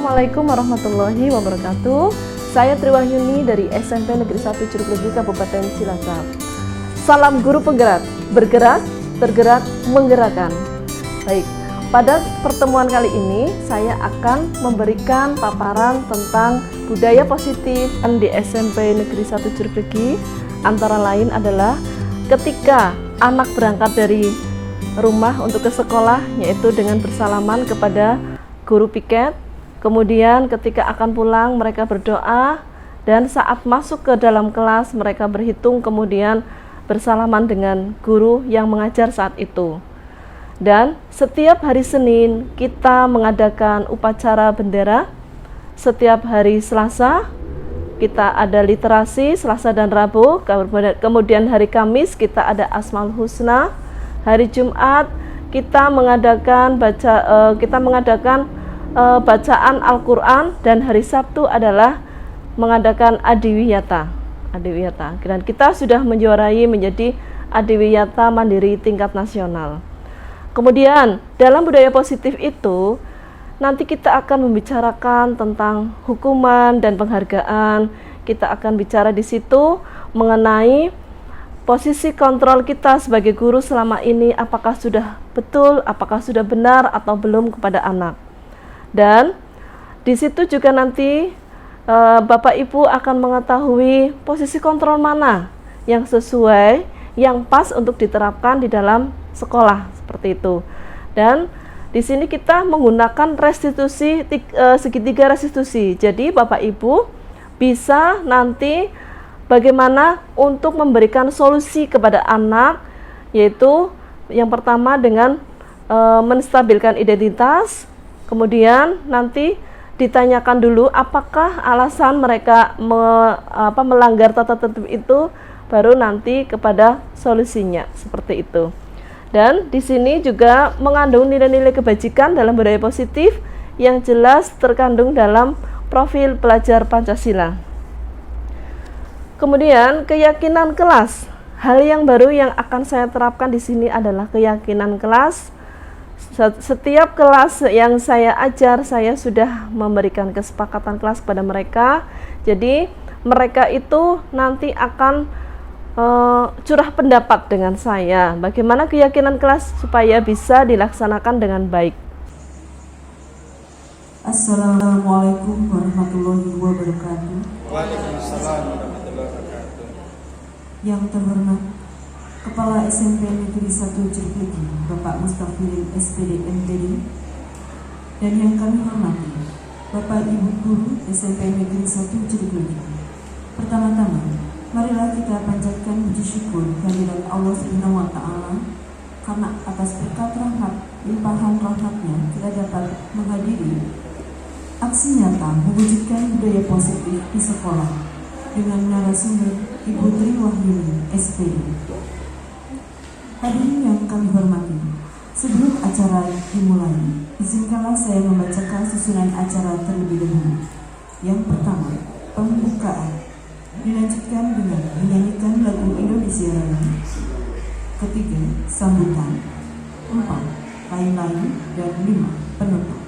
Assalamualaikum warahmatullahi wabarakatuh. Saya Triwahyuni dari SMP Negeri 1 Curug Legi Kabupaten Cilacap. Salam guru penggerak, bergerak, tergerak, menggerakkan. Baik, pada pertemuan kali ini saya akan memberikan paparan tentang budaya positif di SMP Negeri 1 Curug Legi. Antara lain adalah ketika anak berangkat dari rumah untuk ke sekolah, yaitu dengan bersalaman kepada guru piket. Kemudian ketika akan pulang mereka berdoa, dan saat masuk ke dalam kelas mereka berhitung, kemudian bersalaman dengan guru yang mengajar saat itu. Dan setiap hari Senin kita mengadakan upacara bendera. Setiap hari Selasa kita ada literasi, Selasa dan Rabu. Kemudian hari Kamis kita ada Asmaul Husna. Hari Jumat kita mengadakan bacaan Al-Quran, dan hari Sabtu adalah mengadakan Adiwiyata. Dan kita sudah menjuarai menjadi Adiwiyata Mandiri tingkat nasional. Kemudian dalam budaya positif itu nanti kita akan membicarakan tentang hukuman dan penghargaan. Kita akan bicara di situ mengenai posisi kontrol kita sebagai guru selama ini, apakah sudah betul, apakah sudah benar atau belum kepada anak. Dan di situ juga nanti Bapak Ibu akan mengetahui posisi kontrol mana yang sesuai, yang pas untuk diterapkan di dalam sekolah, seperti itu. Dan di sini kita menggunakan restitusi, segitiga restitusi. Jadi Bapak Ibu bisa nanti bagaimana untuk memberikan solusi kepada anak, yaitu yang pertama dengan menstabilkan identitas. Kemudian nanti ditanyakan dulu apakah alasan mereka melanggar tata tertib itu, baru nanti kepada solusinya, seperti itu. Dan di sini juga mengandung nilai-nilai kebajikan dalam budaya positif yang jelas terkandung dalam profil pelajar Pancasila. Kemudian keyakinan kelas. Hal yang baru yang akan saya terapkan di sini adalah keyakinan kelas. Setiap kelas yang saya ajar, saya sudah memberikan kesepakatan kelas kepada mereka. Jadi mereka itu nanti akan curah pendapat dengan saya, bagaimana keyakinan kelas supaya bisa dilaksanakan dengan baik. Assalamualaikum warahmatullahi wabarakatuh. Waalaikumsalam warahmatullahi wabarakatuh. Yang terhormat Kepala SMP Negeri 1 Curug Legi, Bapak Mustaqbil SPD MTD, dan yang kami hormati Bapak Ibu Guru SMP Negeri 1 Curug Legi. Pertama-tama, marilah kita panjatkan puji syukur kehadirat Allah Subhanahu wa Ta'ala, karena atas berkat rahmat, limpahan rahmatnya kita dapat menghadiri aksi nyata mewujudkan budaya positif di sekolah dengan narasumber Ibu Triwahyuni SPD. Hadirin yang kami hormati, sebelum acara dimulai, izinkanlah saya membacakan susunan acara terlebih dahulu. Yang pertama, pembukaan, dilanjutkan dengan menyanyikan lagu Indonesia Raya. Ketiga, sambutan. 4, lain-lain. Dan 5, penutup.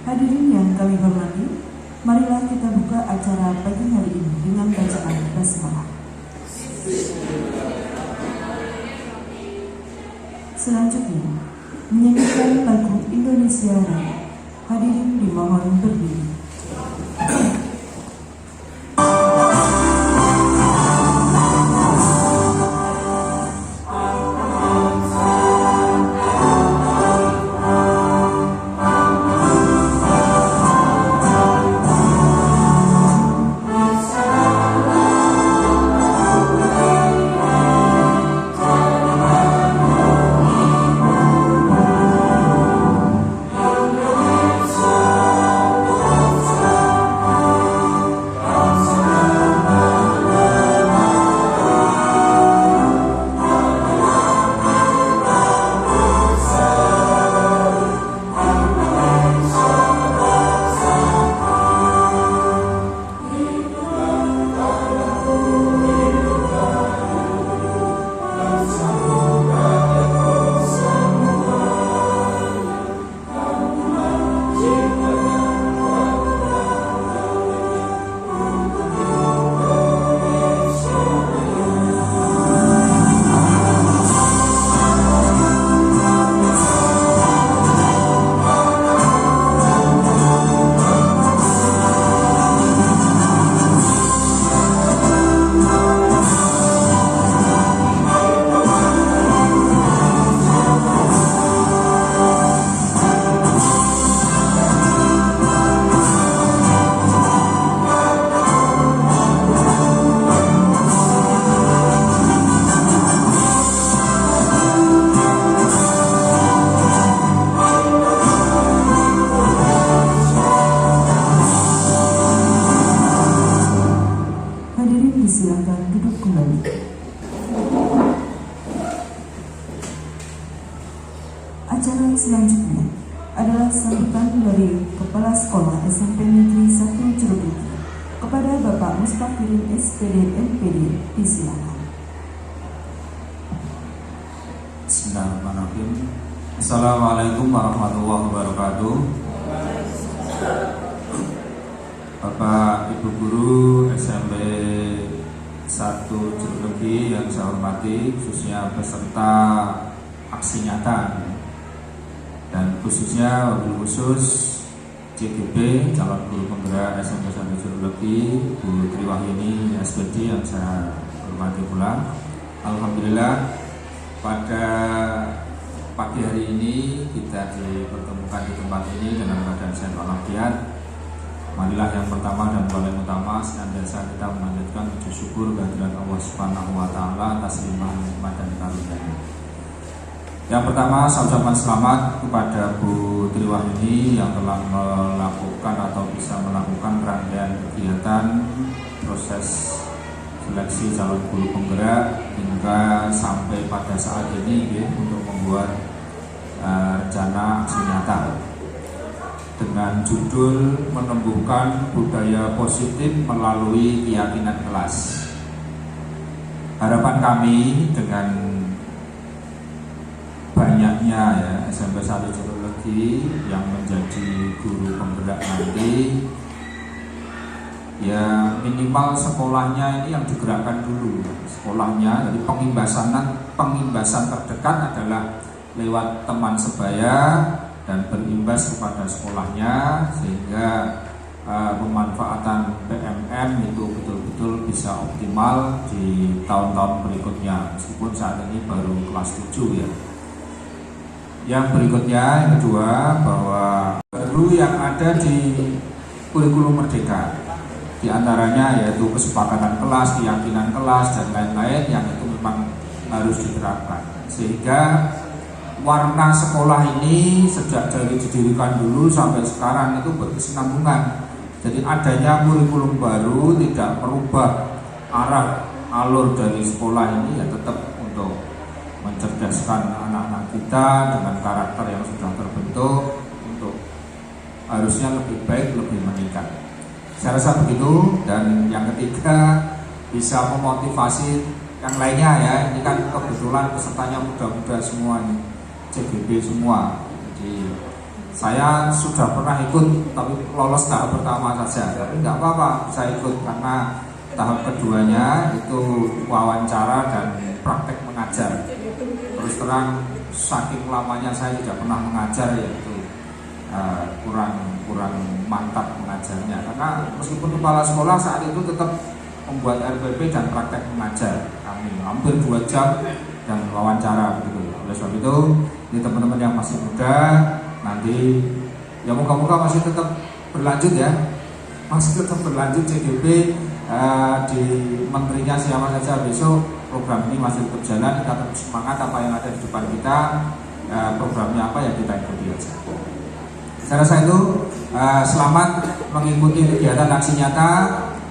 Hadirin yang kami hormati, marilah kita buka acara pagi hari ini dengan bacaan basmalah. Selanjutnya, menyanyikan lagu Indonesia Raya. Hadirin dimohon berdiri. selanjutnya adalah sambutan dari Kepala Sekolah SMP Negeri 1 Jeruk kepada Bapak Mustafirin SPD MPD. Disilakan. Bismillahirrahmanirrahim. Assalamualaikum warahmatullahi wabarakatuh. Bapak Ibu Guru SMP 1 Jeruk yang saya hormati, khususnya peserta aksi nyata dan khususnya wabil khusus CGP calon guru penggerak SMP 1 Jeruk Bu Triwahyuni SPD yang saya hormati pula. Alhamdulillah pada pagi hari ini kita dipertemukan di tempat ini dalam keadaan sehat walafiat. Marilah yang pertama dan paling utama senantiasa kita melanjutkan puji syukur kehadirat Allah Subhanahu wa taala atas limpahan nikmat dan karunia-Nya. Yang pertama, saya ucapkan selamat kepada Bu Triwahyuni yang telah melakukan atau bisa melakukan rangkaian kegiatan proses seleksi calon guru penggerak hingga sampai pada saat ini untuk membuat rencana aksi nyata dengan judul menumbuhkan budaya positif melalui keyakinan kelas. Harapan kami dengan banyaknya SMP 1 Jeruk yang menjadi guru penggerak nanti, ya minimal sekolahnya ini yang digerakkan dulu. Sekolahnya, jadi pengimbasan terdekat adalah lewat teman sebaya dan berimbas kepada sekolahnya, sehingga pemanfaatan PMM itu betul-betul bisa optimal di tahun-tahun berikutnya, meskipun saat ini baru kelas 7 ya. Yang berikutnya, yang kedua, bahwa baru yang ada di kurikulum Merdeka, di antaranya yaitu kesepakatan kelas, keyakinan kelas, dan lain-lain yang itu memang harus diterapkan, sehingga warna sekolah ini sejak dari didirikan dulu sampai sekarang itu berkesinambungan. Jadi adanya kurikulum baru tidak merubah arah alur dari sekolah ini, ya tetap untuk mencerdaskan anak-anak kita dengan karakter yang sudah terbentuk untuk harusnya lebih baik, lebih meningkat. Saya rasa begitu. Dan yang ketiga, bisa memotivasi yang lainnya ya. Ini kan kebetulan pesertanya muda-muda semua nih, CGP semua. Jadi saya sudah pernah ikut, tapi lolos tahap pertama saja. Tapi nggak apa-apa, saya ikut karena tahap keduanya itu wawancara dan praktek mengajar. Terus terang, saking lamanya saya tidak pernah mengajar, yaitu kurang mantap mengajarnya. Karena meskipun kepala sekolah saat itu tetap membuat RPP dan praktek mengajar, kami hampir 2 jam dan wawancara begitu. Oleh sebab itu, ini teman-teman yang masih muda, nanti ya moga-moga masih tetap berlanjut ya, masih tetap berlanjut CGP di menterinya siapa saja besok, program ini masih tetap jalan. Kita tetap semangat, apa yang ada di depan kita, programnya apa ya kita ikuti aja. Saya rasa itu selamat mengikuti kegiatan aksi nyata.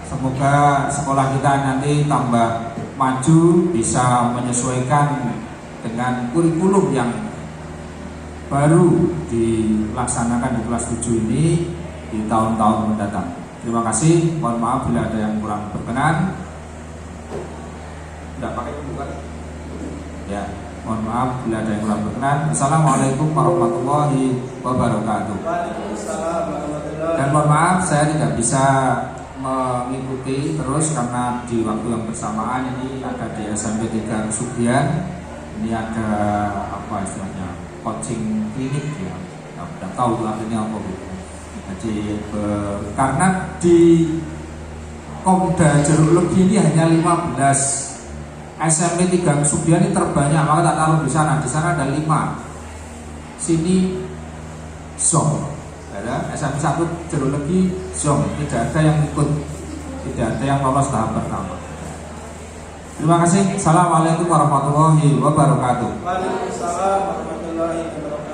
Semoga sekolah kita nanti tambah maju, bisa menyesuaikan dengan kurikulum yang baru dilaksanakan di kelas 7 ini di tahun-tahun mendatang. Terima kasih, mohon maaf bila ada yang kurang berkenan. Tidak pakai pembuka ya, mohon maaf bila ada yang kurang berkenan. Assalamualaikum warahmatullahi wabarakatuh. Dan mohon maaf saya tidak bisa mengikuti terus karena di waktu yang bersamaan ini ada di SMP 3 Sugian. Ini ada apa istilahnya, coaching klinik ya, tidak tahu artinya apa gitu. Jadi karena di Komda Jeruk ini hanya 15, SMP 3 Sugian ini terbanyak, maka tak taruh di sana. Di sana ada 5, sini zong, ada SMP 1 Jeruk zong, tidak ada yang ikut, tidak ada yang lolos tahap pertama. Terima kasih. Assalamualaikum warahmatullahi wabarakatuh. Waalaikumsalam warahmatullahi wabarakatuh.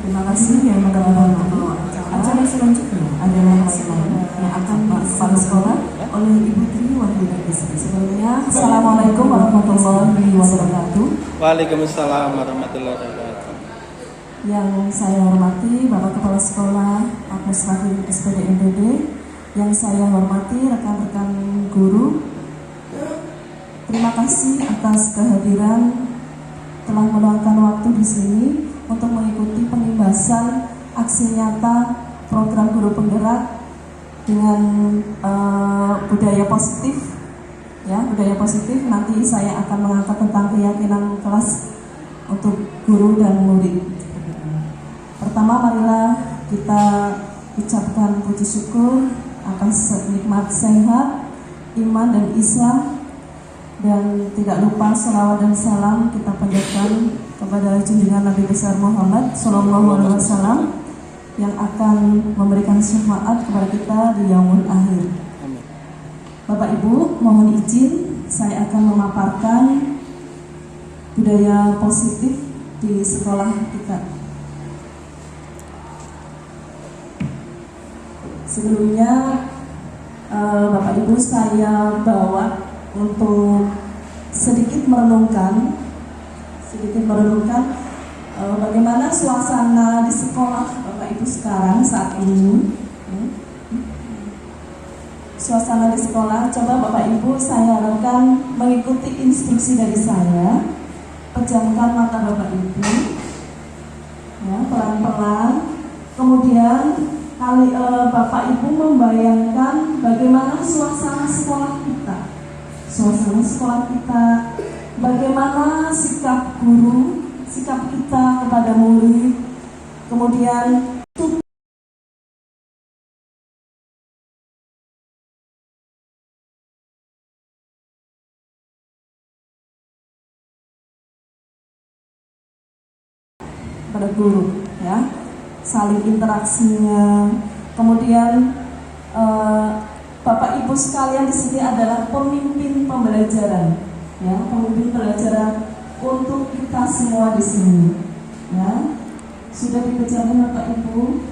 Terima kasih yang mendengarkan. Acara selanjutnya adalah lain yang akan diisi sekolah oleh Ibu Tri Wahyudi. Sebelumnya, Assalamualaikum warahmatullahi wabarakatuh. Waalaikumsalam warahmatullahi wabarakatuh. Yang saya hormati Bapak Kepala Sekolah Agnes Rahim SPD NTD, yang saya hormati rekan-rekan guru. Terima kasih atas kehadiran, telah meluangkan waktu di sini untuk mengikuti penimbasan aksi nyata program guru penggerak dengan budaya positif. Ya, budaya positif. Nanti saya akan mengangkat tentang keyakinan kelas untuk guru dan murid. Pertama, marilah kita ucapkan puji syukur atas nikmat sehat, iman dan islam, dan tidak lupa salawat dan salam kita panjatkan kepada junjungan Nabi besar Muhammad SAW yang akan memberikan syafaat kepada kita di yaumul akhir. Bapak Ibu, mohon izin saya akan memaparkan budaya positif di sekolah kita. Sebelumnya Bapak Ibu, saya bawa untuk sedikit merenungkan bagaimana suasana di sekolah Bapak Ibu sekarang saat ini. Suasana di sekolah, coba Bapak Ibu saya harapkan mengikuti instruksi dari saya. Pejamkan mata Bapak Ibu, ya, pelan-pelan. Kemudian Bapak Ibu membayangkan bagaimana suasana sekolah kita. Bagaimana sikap guru, sikap kita kepada murid, kemudian kepada guru, ya, saling interaksinya. Kemudian Bapak Ibu sekalian di sini adalah pemimpin pembelajaran, ya, pemimpin pembelajaran untuk kita semua di sini, ya. Sudah dikerjakan Bapak Ibu?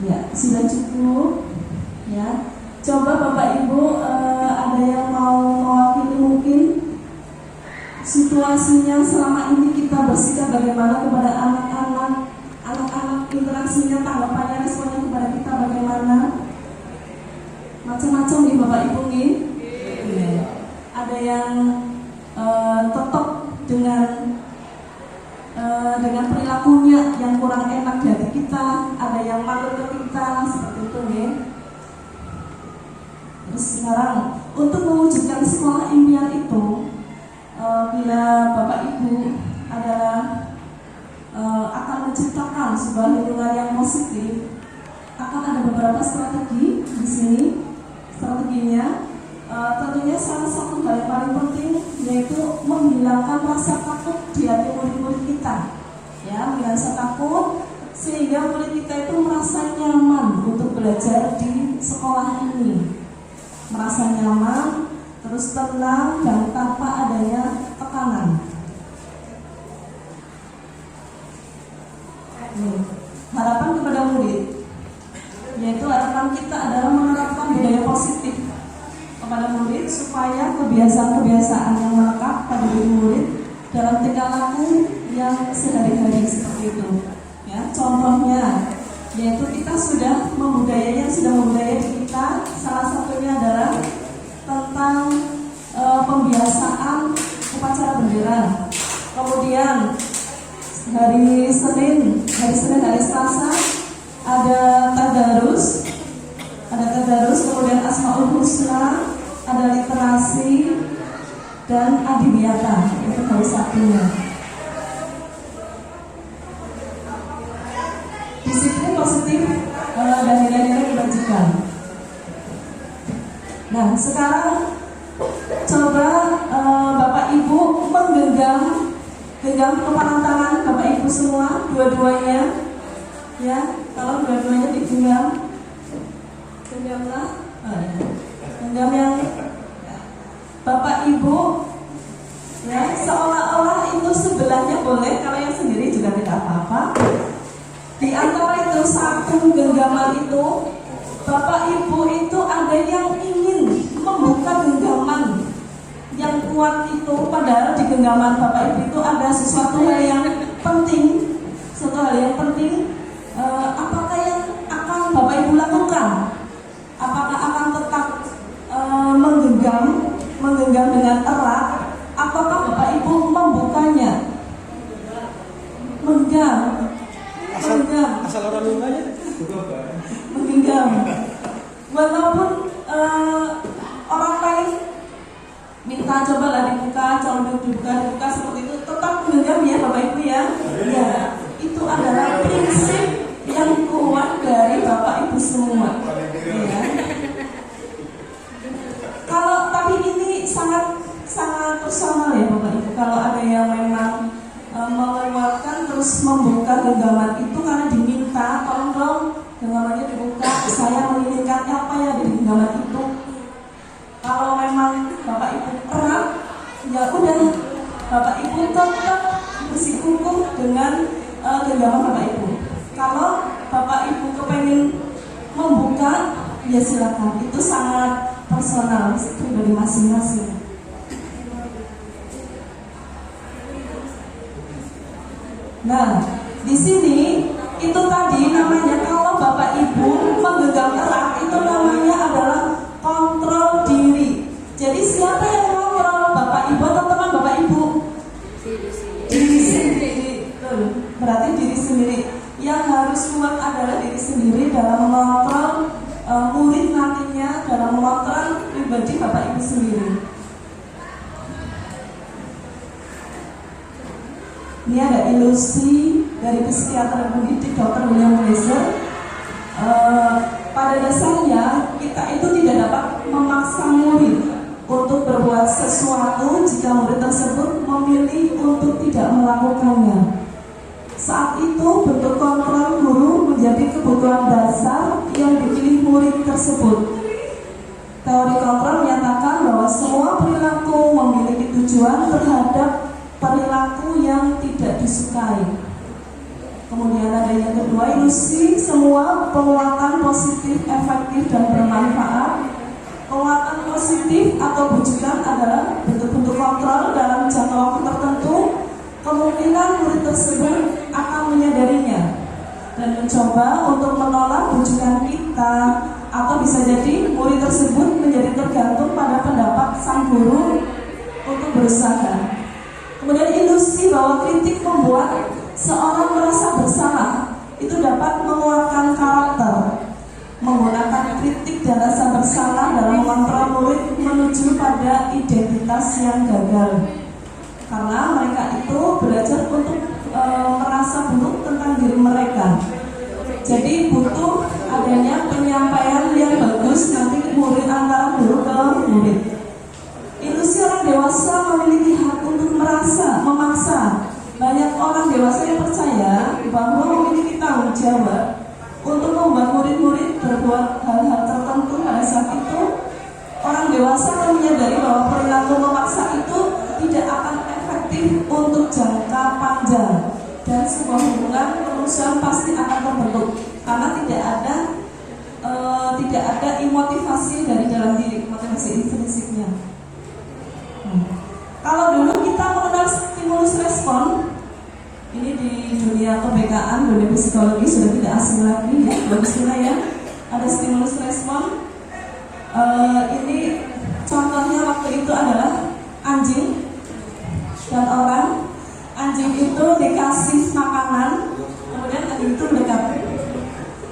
Ya, sudah cukup, ya. Coba Bapak Ibu ada yang mau mewakili mungkin situasinya selama ini kita bersikap bagaimana kepada anak-anak, interaksinya, tanggapannya, responnya kepada kita bagaimana? Macam-macam nih Bapak Ibu nih. Ya. Ada yang tetap dengan perilakunya yang kurang enak dari kita, ada yang malu ke kita, seperti itu nih. Terus sekarang untuk mewujudkan sekolah impian itu, bila Bapak Ibu adalah akan menciptakan sebuah lingkungan yang positif, akan ada beberapa strategi di sini. Strateginya tentunya salah satu hal yang paling penting yaitu menghilangkan rasa takut di hati murid-murid kita, ya, menghilangkan rasa takut sehingga murid kita itu merasa nyaman untuk belajar di sekolah ini, merasa nyaman, terus tenang dan tanpa adanya tekanan. Harapan kepada murid, yaitu harapan kita adalah menerapkan budaya positif kepada murid supaya kebiasaan-kebiasaan yang melekat pada diri murid dalam tingkah laku yang sehari-hari seperti itu. Ya, contohnya yaitu kita sudah membudayai di kita. Salah satunya adalah tentang pembiasaan upacara bendera. Kemudian hari Senin, hari Selasa ada tadarus, kemudian Asmaul Husna, ada literasi dan adibiyata, itu hari Sabtunya. Disiplin positif dan nilai-nilai kebajikan. Nah, sekarang coba Bapak Ibu menggenggam kepanan tangan Bapak Ibu semua, dua-duanya, ya. Kalau dua-duanya digenggam, genggamlah, genggam yang Bapak Ibu, ya, seolah-olah itu sebelahnya boleh, kalau yang sendiri juga tidak apa-apa. Di antara itu satu genggaman itu, Bapak Ibu itu ada yang ingin membuka genggaman yang kuat itu, padahal di genggaman Bapak Ibu itu ada sesuatu hal yang penting, apakah yang akan Bapak Ibu lakukan? Apakah akan tetap menggenggam dengan erat, ataukah Bapak Ibu membukanya? Asal orang linganya menggenggam. Walaupun orang lain minta cobalah dibuka seperti itu, tetap menggenggam ya Bapak Ibu ya. Ya, itu adalah prinsip yang kuat dari Bapak Ibu semua. Ya. Tapi ini sangat personal ya Bapak Ibu. Kalau ada yang memang mengeluarkan terus membuka genggaman itu karena diminta, tolong dong genggamannya dibuka, saya menginginkan apa ya di genggaman itu. Kalau memang Bapak Ibu erat, ya udah Bapak Ibu tetap bersikukuh dengan genggaman Bapak Ibu. Kalau Bapak Ibu kepengen membuka, ya silakan. Itu sangat personal, pribadi masing-masing. Nah, di sini itu tadi namanya, kalau Bapak Ibu menggenggam erat itu namanya adalah kontrol diri. Jadi siapa yang kontrol, Bapak Ibu atau teman Bapak Ibu? Diri sendiri. Berarti diri sendiri. Yang harus kuat adalah diri sendiri dalam mengontrol murid nantinya, dalam mengontrol pribadi Bapak Ibu sendiri. Ini ada ilusi dari psikiater pendidik Dr. William Glaser. Pada dasarnya kita itu tidak dapat memaksa murid untuk berbuat sesuatu jika murid tersebut memilih untuk tidak melakukannya. Saat itu bentuk kontrol guru menjadi kebutuhan dasar yang dipilih murid tersebut. Teori kontrol menyatakan bahwa semua perilaku memiliki tujuan terhadap perilaku yang tidak disukai. Kemudian ada yang kedua, ilusi. Semua penguatan positif, efektif, dan bermanfaat. Penguatan positif atau bujukan adalah bentuk-bentuk kontrol dalam jangka waktu tertentu. Kemungkinan murid tersebut akan menyadarinya dan mencoba untuk menolak bujukan kita, atau bisa jadi murid tersebut menjadi tergantung pada pendapat sang guru untuk berusaha. Kemudian ilusi bahwa kritik membuat seorang merasa bersalah, itu dapat menguatkan karakter. Menggunakan kritik dan rasa bersalah dalam mengontrol murid menuju pada identitas yang gagal, karena mereka itu belajar untuk merasa buruk tentang diri mereka. Jadi butuh adanya penyampaian yang bagus nanti murid antara guru ke murid. Ilusi orang dewasa memiliki hak untuk memaksa. Banyak orang dewasa yang percaya bahwa memiliki tanggung jawab untuk membuat murid-murid berbuat hal-hal tertentu. Pada saat itu, orang dewasa akan menyadari bahwa perilaku memaksa itu tidak akan efektif untuk jangka panjang, dan sebuah hubungan kemanusiaan pasti akan terbentuk karena tidak ada motivasi dari dalam diri, motivasi intrinsiknya. Kalau dulu kita mengenal stimulus respon, ini di dunia kebekaan, dunia psikologi sudah tidak asing lagi ya, bagusnya ya. Ada stimulus respon. Ini contohnya waktu itu adalah anjing dan orang. Anjing itu dikasih makanan, kemudian anjing itu mendekat.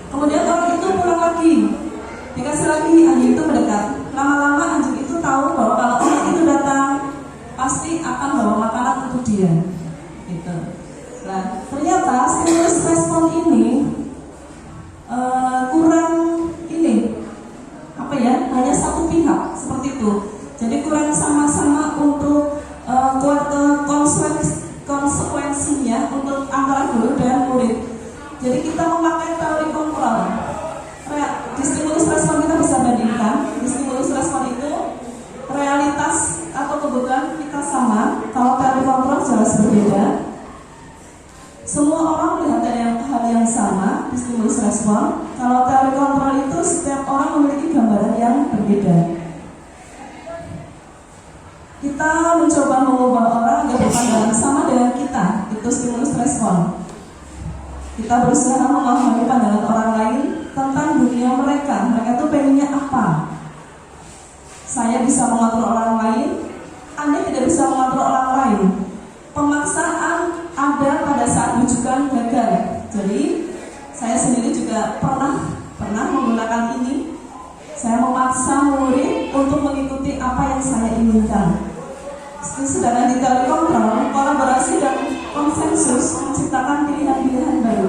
Kemudian orang itu pulang lagi, dikasih lagi, anjing itu mendekat. Lama-lama anjing itu tahu bahwa kalau orang itu datang pasti akan bawa makanan untuk dia. Gitu. Nah, ternyata stimulus respon ini kurang hanya satu pihak seperti itu. Jadi kurang sama-sama untuk konsekuensinya untuk antara guru dan murid. Jadi kita memakai teori kontrol. Di stimulus respon kita bisa bandingkan. Di stimulus respon itu realitas atau kebutuhan kita sama. Kalau teori kontrol jelas berbeda. Semua orang melihat ada hal yang sama di stimulus respon. Kalau teori kontrol itu setiap orang memiliki gambaran yang berbeda. Kita mencoba mengubah orang agar berpandangan sama dengan kita. Itu stimulus respon. Kita berusaha memahami pandangan orang lain tentang dunia mereka. Mereka itu pengennya apa? Saya bisa mengatur orang lain, Anda tidak bisa mengatur orang lain. Pemaksaan ada pada saat rujukan gagal. Jadi saya sendiri juga pernah menggunakan ini. Saya memaksa murid untuk mengikuti apa yang saya inginkan. Sedangkan di teori kontrol, kolaborasi dan konsensus menciptakan pilihan-pilihan baru.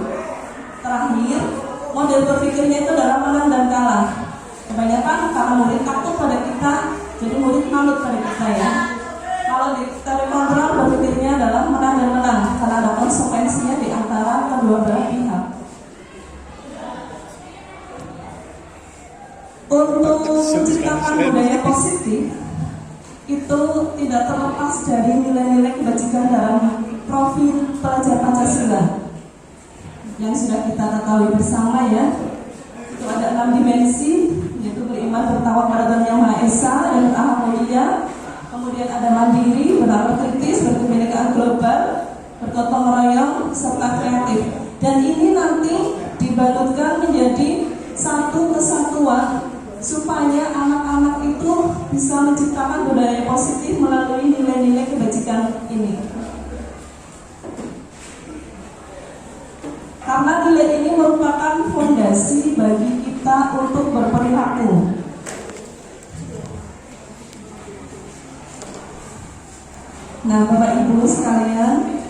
Terakhir, model berpikirnya itu adalah menang dan kalah. Kebanyakan karena murid takut pada kita, jadi murid manut pada kita ya. Kalau di teori kontrol berpikirnya adalah menang dan menang, karena ada konsekuensinya di antara kedua belah pihak. Untuk menciptakan budaya positif itu tidak terlepas dari nilai-nilai kebajikan dalam profil pelajar Pancasila yang sudah kita ketahui bersama ya. Itu ada 6 dimensi, yaitu beriman, bertakwa pada Tuhan Yang Maha Esa dan berakhlak mulia. Kemudian ada mandiri, bernalar kritis, berkebinekaan global, bergotong royong, serta kreatif. Dan ini nanti dibalutkan menjadi satu kesatuan supaya anak-anak itu bisa menciptakan budaya positif melalui nilai-nilai kebajikan ini. Karena nilai ini merupakan fondasi bagi kita untuk berperilaku. Nah, Bapak Ibu sekalian,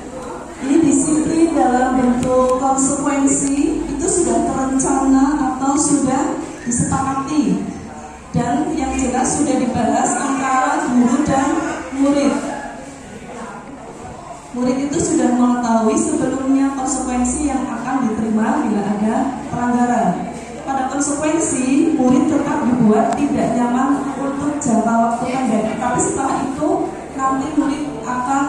ini disiplin dalam bentuk konsekuensi itu sudah terencana atau sudah disepakati dan yang jelas sudah dibahas antara guru dan murid. Murid itu sudah mengetahui sebelumnya konsekuensi yang akan diterima bila ada pelanggaran. Pada konsekuensi, murid tetap dibuat tidak nyaman untuk jangka waktu pendek. Tapi setelah itu, nanti murid akan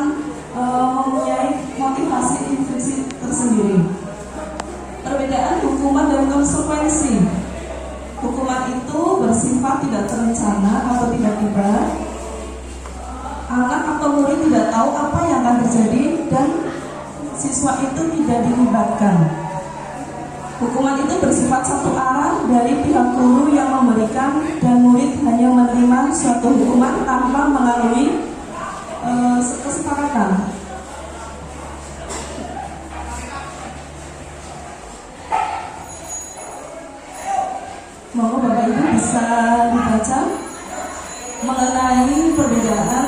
mempunyai motivasi intrinsik tersendiri. Perbedaan hukuman dan konsekuensi. Hukuman itu bersifat tidak terencana atau tiba-tiba. Anak atau murid tidak tahu apa yang akan terjadi dan siswa itu tidak dilibatkan. Hukuman itu bersifat satu arah dari pihak guru yang memberikan dan murid hanya menerima suatu hukuman tanpa melalui kesepakatan. Monggo Bapak Ibu bisa dibaca mengenai perbedaan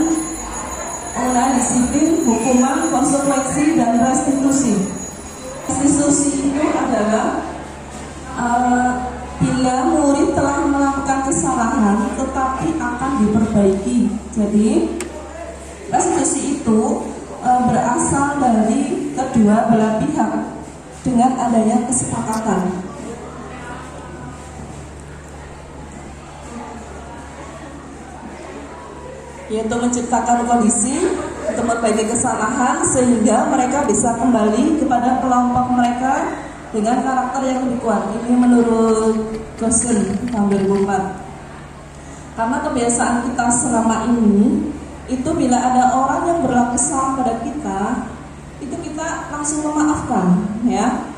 mengenai disiplin, hukuman, konsekuensi, dan restitusi. Restitusi itu adalah bila murid telah melakukan kesalahan tetapi akan diperbaiki. Jadi restitusi itu berasal dari kedua belah pihak dengan adanya kesepakatan. Yaitu menciptakan kondisi untuk memperbaiki kesalahan sehingga mereka bisa kembali kepada kelompok mereka dengan karakter yang lebih kuat. Ini menurut Gosen tahun 2004. Karena kebiasaan kita selama ini itu bila ada orang yang berlaku salah pada kita, itu kita langsung memaafkan, ya.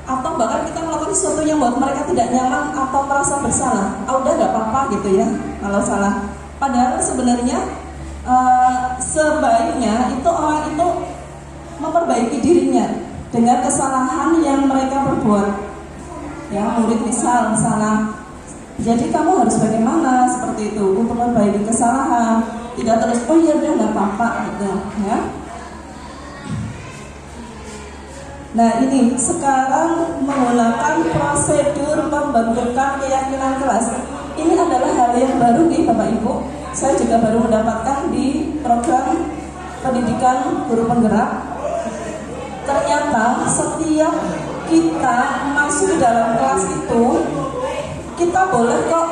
Atau bahkan kita melakukan sesuatu yang buat mereka tidak nyaman atau merasa bersalah. Udah gak apa-apa gitu ya kalau salah. Padahal sebenarnya sebaiknya itu orang itu memperbaiki dirinya dengan kesalahan yang mereka perbuat. Ya, murid misal salah, jadi kamu harus bagaimana seperti itu untuk memperbaiki kesalahan. Tidak terus oh iya udah nggak apa-apa gitu, ya. Nah ini sekarang menggunakan prosedur pembentukan keyakinan kelas. Ini adalah hal yang baru nih Bapak Ibu. Saya juga baru mendapatkan di program pendidikan guru penggerak. Ternyata setiap kita masuk ke dalam kelas itu, kita boleh kok,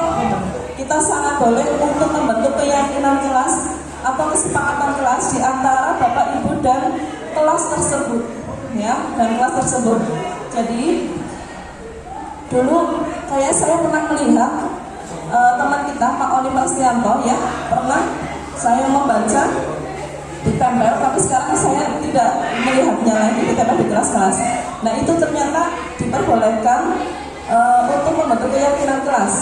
kita sangat boleh untuk membentuk keyakinan kelas atau kesepakatan kelas di antara Bapak Ibu dan kelas tersebut, ya, dan kelas tersebut. Jadi dulu kayak saya pernah melihat teman kita Pak Oni Prastianto, ya, pernah saya membaca ditempel, tapi sekarang saya tidak melihatnya lagi ditempel di kelas-kelas. Nah itu ternyata diperbolehkan untuk membentuk keyakinan kelas.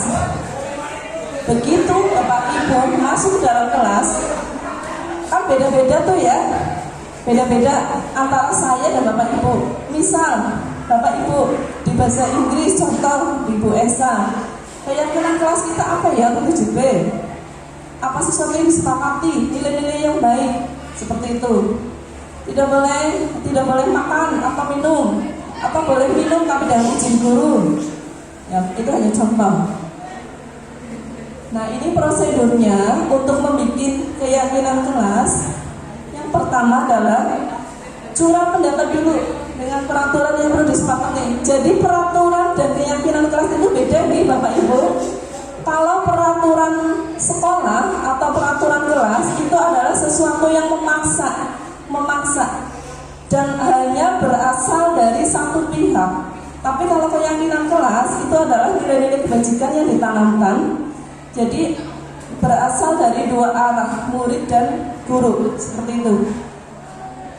Begitu Bapak Ibu masuk ke dalam kelas, kan beda-beda tuh ya, beda-beda antara saya dan Bapak Ibu. Misal Bapak Ibu di bahasa Inggris, contoh Ibu Esa, keyakinan kelas kita apa ya untuk 7B? Apa sesuatu yang disepakati, nilai-nilai yang baik, seperti itu. Tidak boleh makan atau minum, atau boleh minum tapi dengan izin guru. Ya, itu hanya contoh. Nah, ini prosedurnya untuk membuat keyakinan kelas. Yang pertama adalah curah pendapat dulu dengan peraturan yang perlu disepakati. Jadi peraturan dan keyakinan kelas itu beda nih Bapak Ibu. Kalau peraturan sekolah atau peraturan kelas itu adalah sesuatu yang memaksa dan hanya berasal dari satu pihak. Tapi kalau keyakinan kelas itu adalah nilai-nilai kebajikan yang ditanamkan. Jadi berasal dari dua arah, murid dan guru, seperti itu.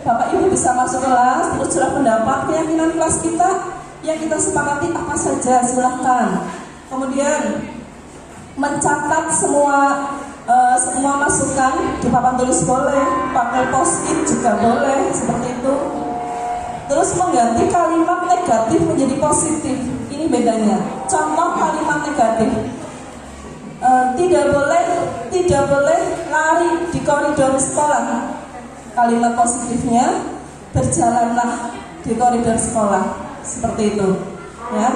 Bapak Ibu bisa masuk kelas, terus curah pendapat keyakinan kelas kita yang kita sepakati apa saja, silahkan. Kemudian mencatat semua masukan di papan tulis boleh, pakai post-it juga boleh, seperti itu. Terus mengganti kalimat negatif menjadi positif. Ini bedanya. Contoh kalimat negatif. Tidak boleh lari di koridor sekolah. Kalimat positifnya, berjalanlah di koridor sekolah, seperti itu, ya.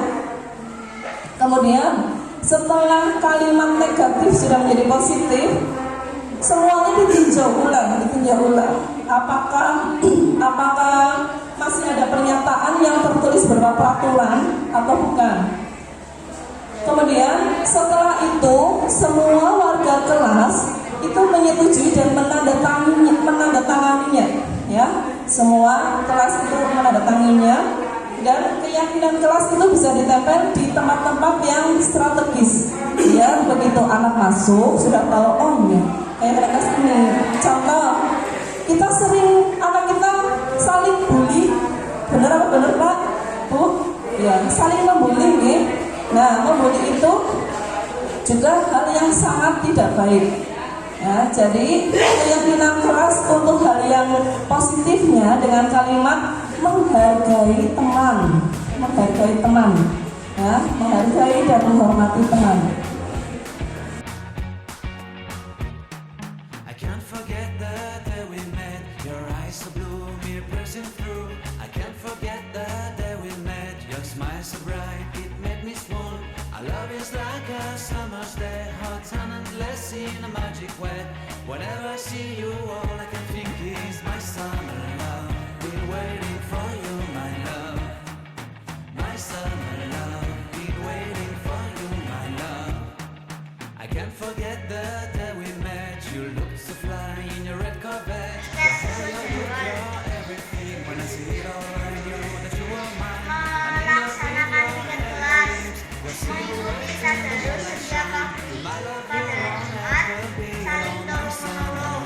Kemudian setelah kalimat negatif sudah menjadi positif, semuanya ditinjau ulang. Apakah masih ada pernyataan yang tertulis berupa peraturan atau bukan? Kemudian setelah itu semua warga kelas itu menyetujui dan menandatanganinya, ya. Semua kelas itu menandatanganinya, dan keyakinan kelas itu bisa ditempel di tempat-tempat yang strategis. Ya, begitu anak masuk sudah tahu, oh ya, kayak kelas ini. Contoh, kita sering anak kita saling bully, bener apa bener Pak? Bu, ya, saling membuli nih. Nah, membuli itu juga hal yang sangat tidak baik. Ya, jadi keyakinan keras untuk hal yang positifnya dengan kalimat menghargai teman, ya, menghargai dan menghormati teman. I can't forget the day we met. Your eyes so blue, me piercing through. I can't forget the day we met. Your smile so bright, it made me swoon. Our love is like a summer's day, hot and endless in a magic way. Whenever I see you, all I can think is my summer love. Been waiting for you, my love. My summer love. Been waiting for you, my love. I can't forget the day we met. You looked so fly in your red Corvette. Your hair, your look, your everything. When I see it all, I knew that you were mine. Melaksanakan tiket kelas, mengikuti terus setiap waktu pada saat saling tolong-menolong,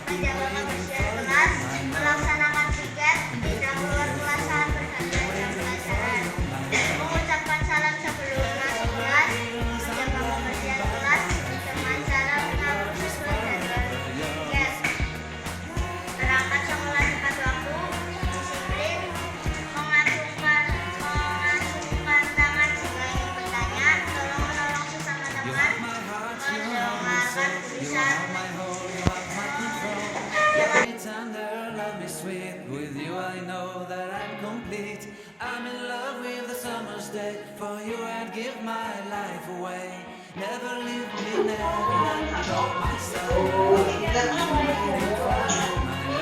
menjaga kebersihan kelas, melaksanakan tiket, tidak keluar kelas saat bergantian jam pelajaran, mengucapkan salam sebelum masuk kelas, menjaga kebersihan kelas dengan cara menabur sesuai jadwal tiket, berangkat sekolah tepat waktu, disiplin, mengacungkan tangan jika ingin bertanya, tolong menolong sesama teman, mendengarkan tulisan. Tender, love me sweet. With you I know that I'm complete. I'm in love with the summer's day. For you I'd give my life away. Never leave me, never let me go. My summer love, I'm waiting for you, my love.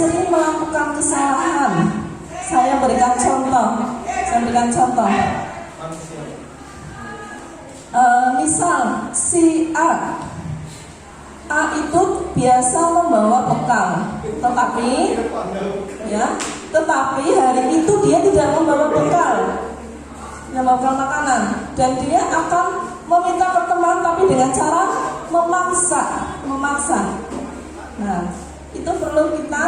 sering melakukan kesalahan. Saya berikan contoh. Misal si A itu biasa membawa bekal, tetapi hari itu dia tidak membawa bekal, makanan, dan dia akan meminta ke teman, tapi dengan cara memaksa. Nah, itu perlu kita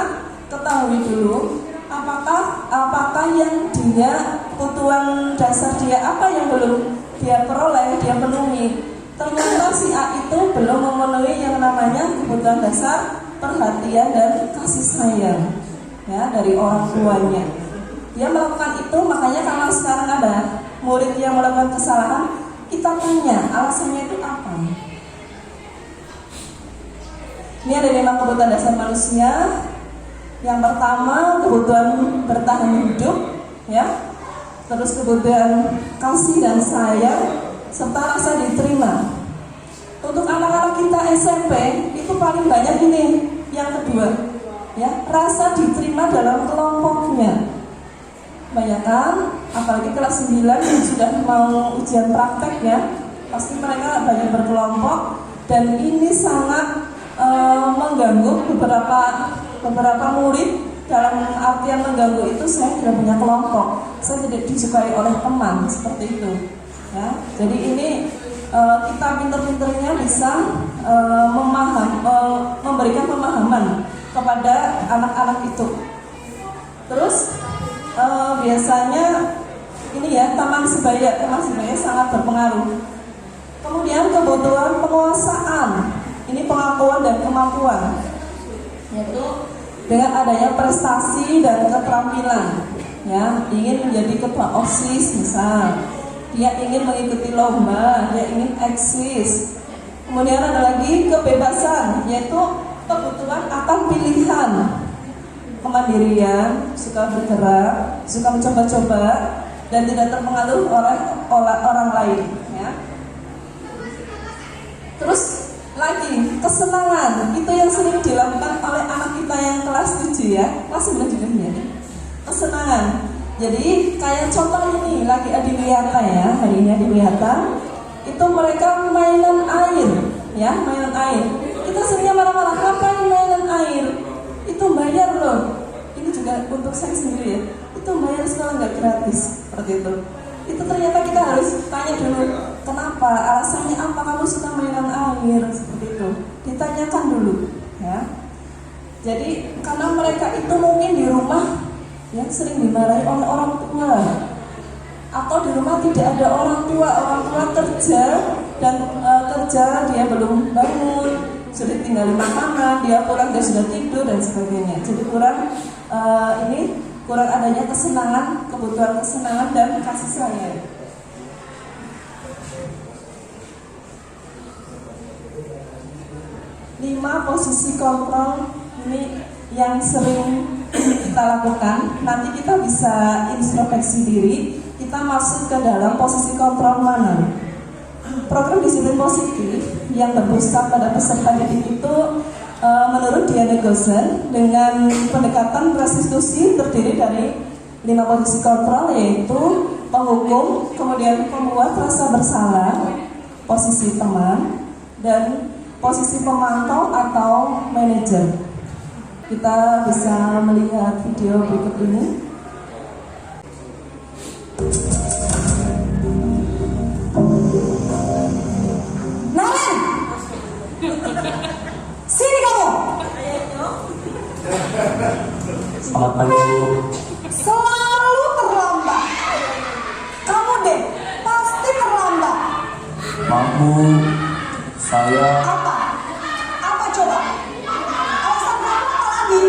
ketahui dulu. Apakah yang dia kebutuhan dasar dia apa yang belum dia peroleh, dia penuhi. Ternyata si A itu belum memenuhi yang namanya kebutuhan dasar perhatian dan kasih sayang ya dari orang tuanya. Dia melakukan itu, makanya kalau sekarang ada murid yang melakukan kesalahan, kita tanya alasannya itu apa. Ini ada 5 kebutuhan dasar manusia. Yang pertama, kebutuhan bertahan hidup, ya. Terus kebutuhan kasih dan sayang serta rasa diterima. Untuk anak-anak kita SMP itu paling banyak ini yang kedua, ya, rasa diterima dalam kelompoknya. Bayangkan, apalagi kelas 9 yang sudah mau ujian praktek ya, pasti mereka banyak berkelompok dan ini sangat mengganggu beberapa murid. Dalam artian mengganggu itu saya tidak punya kelompok, saya tidak disukai oleh teman, seperti itu ya. Jadi ini kita pinter-pinternya bisa memberikan pemahaman kepada anak-anak itu. Terus biasanya ini ya, teman sebaya sangat berpengaruh. Kemudian kebutuhan penguasaan, ini pengakuan dan kemampuan, yaitu dengan adanya prestasi dan keterampilan, ya, ingin menjadi ketua OSIS misal, dia ingin mengikuti lomba, dia ingin eksis. Kemudian ada lagi kebebasan, yaitu kebutuhan akan pilihan, kemandirian, suka bergerak, suka mencoba-coba, dan tidak terpengaruh oleh orang lain, ya. Terus lagi kesenangan, itu yang sering dilakukan oleh anak kita yang kelas 7 ya, kelas 9 juga ya. Kesenangan. Jadi kayak contoh ini lagi Adiwiyata ya, hari ini Adiwiyata, itu mereka mainan air, ya, mainan air. Kita seringnya marah-marah, ngapain mainan air? Itu bayar loh. Ini juga untuk saya sendiri ya. Itu bayar sekolah nggak gratis, seperti itu. Itu ternyata kita harus tanya dulu, kenapa, alasannya apa kamu suka mainan air, seperti itu. Ditanyakan dulu, ya. Jadi karena mereka itu mungkin di rumah ya sering dimarahi oleh orang tua, atau di rumah tidak ada orang tua kerja dan kerja dia belum bangun, sudah tinggal makanan, dia pulang dia sudah tidur dan sebagainya. Jadi kurang adanya kesenangan, kebutuhan kesenangan dan kasih sayang. Lima posisi kontrol ini yang sering kita lakukan. Nanti kita bisa introspeksi diri, kita masuk ke dalam posisi kontrol mana. Program disiplin positif yang berpusat pada peserta didik itu menurut Diana Gosen dengan pendekatan restitusi terdiri dari 5 posisi kontrol, yaitu penghukum, kemudian pembuat rasa bersalah, posisi teman, dan posisi pemantau atau manajer. Kita bisa melihat video berikut ini. Nalen, sini kamu. Selamat pagi Bu. Selalu terlambat. Kamu deh pasti terlambat. Mampu saya Apa coba? Alasan kamu apa lagi?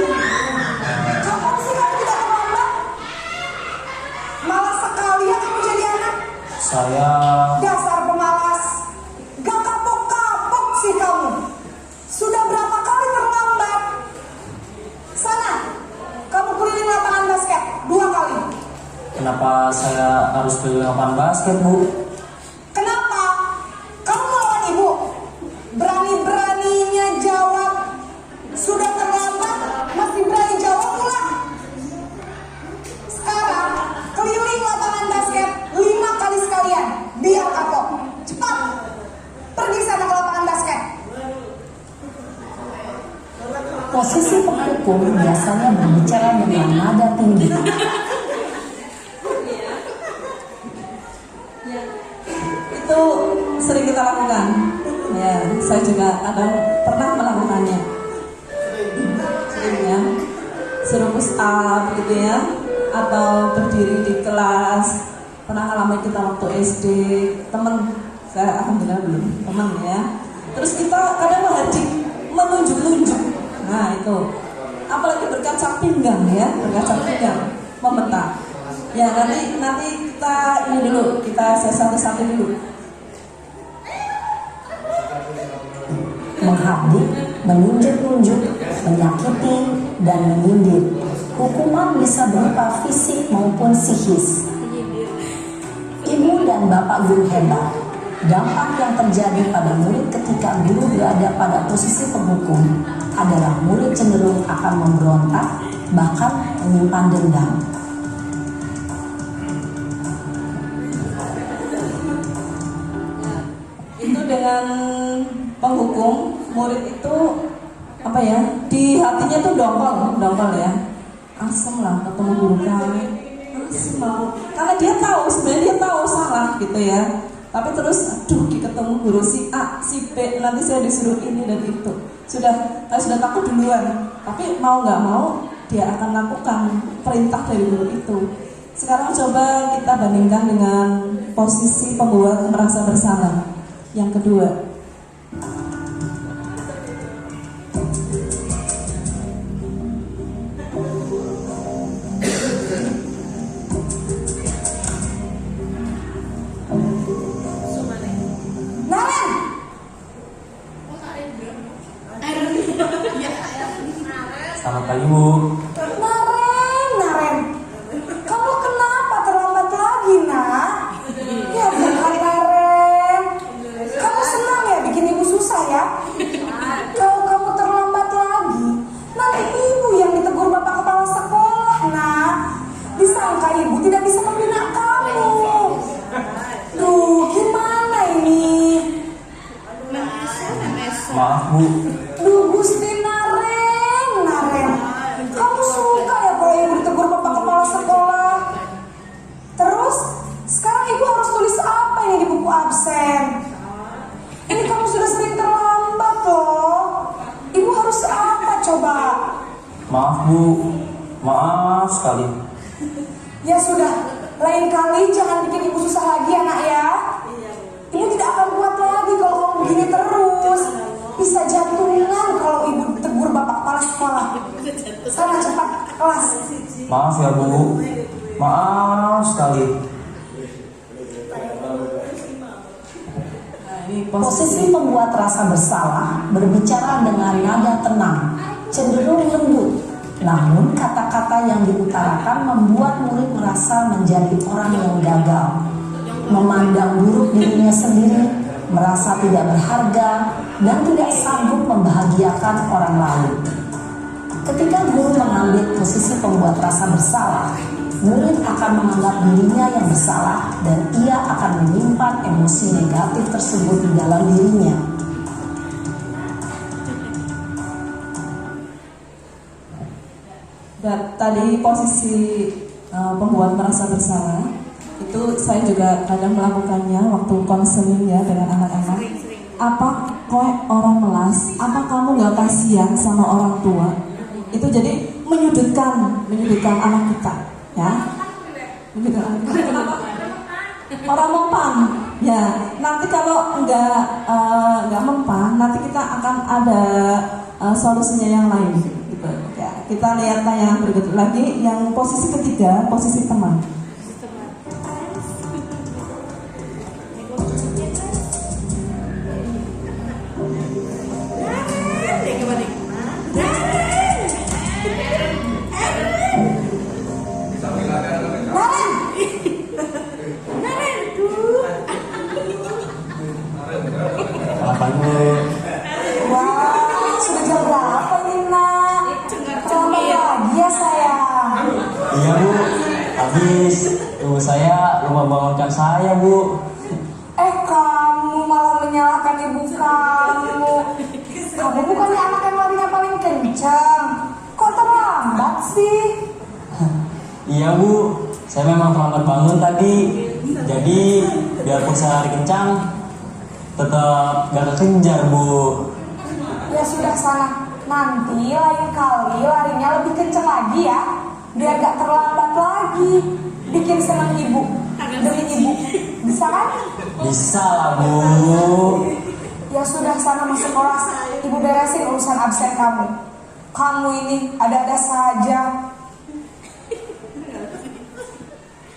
Kapan sih kamu tidak terlambat? Malas sekali ya kamu jadi anak. saya Dasar pemalas. Gak kapok-kapok sih kamu. Sudah berapa kali terlambat? Sana, kamu keliling lapangan basket 2 kali. kenapa saya harus keliling lapangan basket Bu? Kenapa? Kamu melawan ibu? Berani-beraninya jawab. Sudah terlambat, masih berani jawab. up gitu ya, atau berdiri di kelas. Pernah ngalamin kita waktu SD, temen, saya alhamdulillah belum, temen ya. Terus kita kadang menunjuk-nunjuk, nah itu, apalagi berkaca pinggang ya, berkaca pinggang, membentang. Ya nanti kita ini dulu, kita satu-satu dulu. Menghabis, menunjuk-nunjuk, menyakiti, dan menyindir. Hukuman bisa berupa fisik maupun psikis. Ibu dan bapak guru hebat. Dampak yang terjadi pada murid ketika guru berada pada posisi penghukum adalah murid cenderung akan memberontak, bahkan menyimpan dendam. Itu dengan penghukum, murid itu apa ya, di hatinya tuh dongkol ya, asem lah ketemu guru kami, asem mau, karena dia tahu, sebenarnya dia tahu salah gitu ya, tapi terus aduh ketemu guru si A, si B, nanti saya disuruh ini dan itu, sudah takut duluan, tapi mau nggak mau dia akan lakukan perintah dari guru itu. Sekarang coba kita bandingkan dengan posisi pembuat merasa bersalah yang kedua. Selamat pagi, Bu. Naren, kamu kenapa terlambat lagi, nak? Ya bukan Naren, kamu senang ya bikin ibu susah ya? Kalau kamu terlambat lagi, nanti ibu yang ditegur bapak kepala sekolah, nak. Disangka ibu tidak bisa membina kamu. Duh, gimana ini? Maaf, Bu. Duh, Gusti Naren, kamu suka ya kalau ibu ditegur bapak kepala sekolah? Terus, sekarang ibu harus tulis apa ini di buku absen? Ini kamu sudah sering terlambat loh. Ibu harus apa coba? Maaf, Bu. Maaf sekali. Ya sudah, lain kali jangan bikin ibu susah lagi ya nak ya. Ibu tidak akan kuat lagi kalau kamu begini terus. Bisa jantungan kalau ibu tegur bapak kepala sekolah. Sana cepat kelas. Maaf ya, Bu. Maaf sekali. Posisi pembuat rasa bersalah berbicara dengan nada tenang, cenderung lembut. Namun kata-kata yang diutarakan membuat murid merasa menjadi orang yang gagal, memandang buruk dirinya sendiri, merasa tidak berharga, dan tidak sanggup membahagiakan orang lain. Ketika guru mengambil posisi pembuat rasa bersalah, murid akan menganggap dirinya yang bersalah dan ia akan menyimpan emosi negatif tersebut di dalam dirinya. Dan tadi posisi pembuat merasa bersalah itu saya juga kadang melakukannya waktu konseling ya dengan anak-anak. Apa kowe orang melas? Apa kamu nggak kasihan sama orang tua? Itu jadi menyudutkan anak kita, ya. Menyudutkan anak kita. Kenapa? Orang mempan, ya. Nanti kalau nggak mempan, nanti kita akan ada solusinya yang lain. Gitu. Ya, kita lihat yang berikut lagi, yang posisi ketiga, posisi teman. Wah, sudah jam berapa ini nak? Terlambat lagi ya sayang. Iya, Bu. Habis ibu saya lupa bangunkan saya, Bu. Kamu malah menyalahkan ibu kamu. Kamu bukannya anak yang larinya paling kencang. Kok terlambat sih? Iya, Bu. Saya memang terlambat bangun tadi. Jadi biarpun saya lari kencang, tetap gak kekejar, Bu. Ya sudah sana. Nanti lain kali larinya lebih kencang lagi ya. biar gak terlambat lagi. Bikin senang ibu, demi ibu. Bisa kan? Bisa lah Bu. Ya sudah, sana masuk kelas. Ibu beresin urusan absen kamu. Kamu ini ada-ada saja.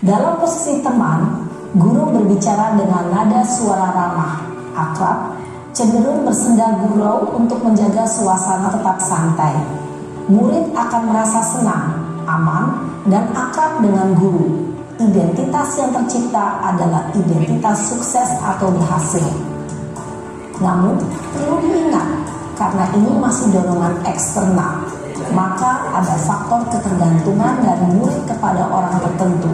Dalam posisi teman, guru berbicara dengan nada suara ramah, akrab, cenderung bersenda gurau untuk menjaga suasana tetap santai. Murid akan merasa senang, aman, dan akrab dengan guru. Identitas yang tercipta adalah identitas sukses atau berhasil. Namun, perlu diingat, karena ini masih dorongan eksternal, maka ada faktor ketergantungan dari murid kepada orang tertentu.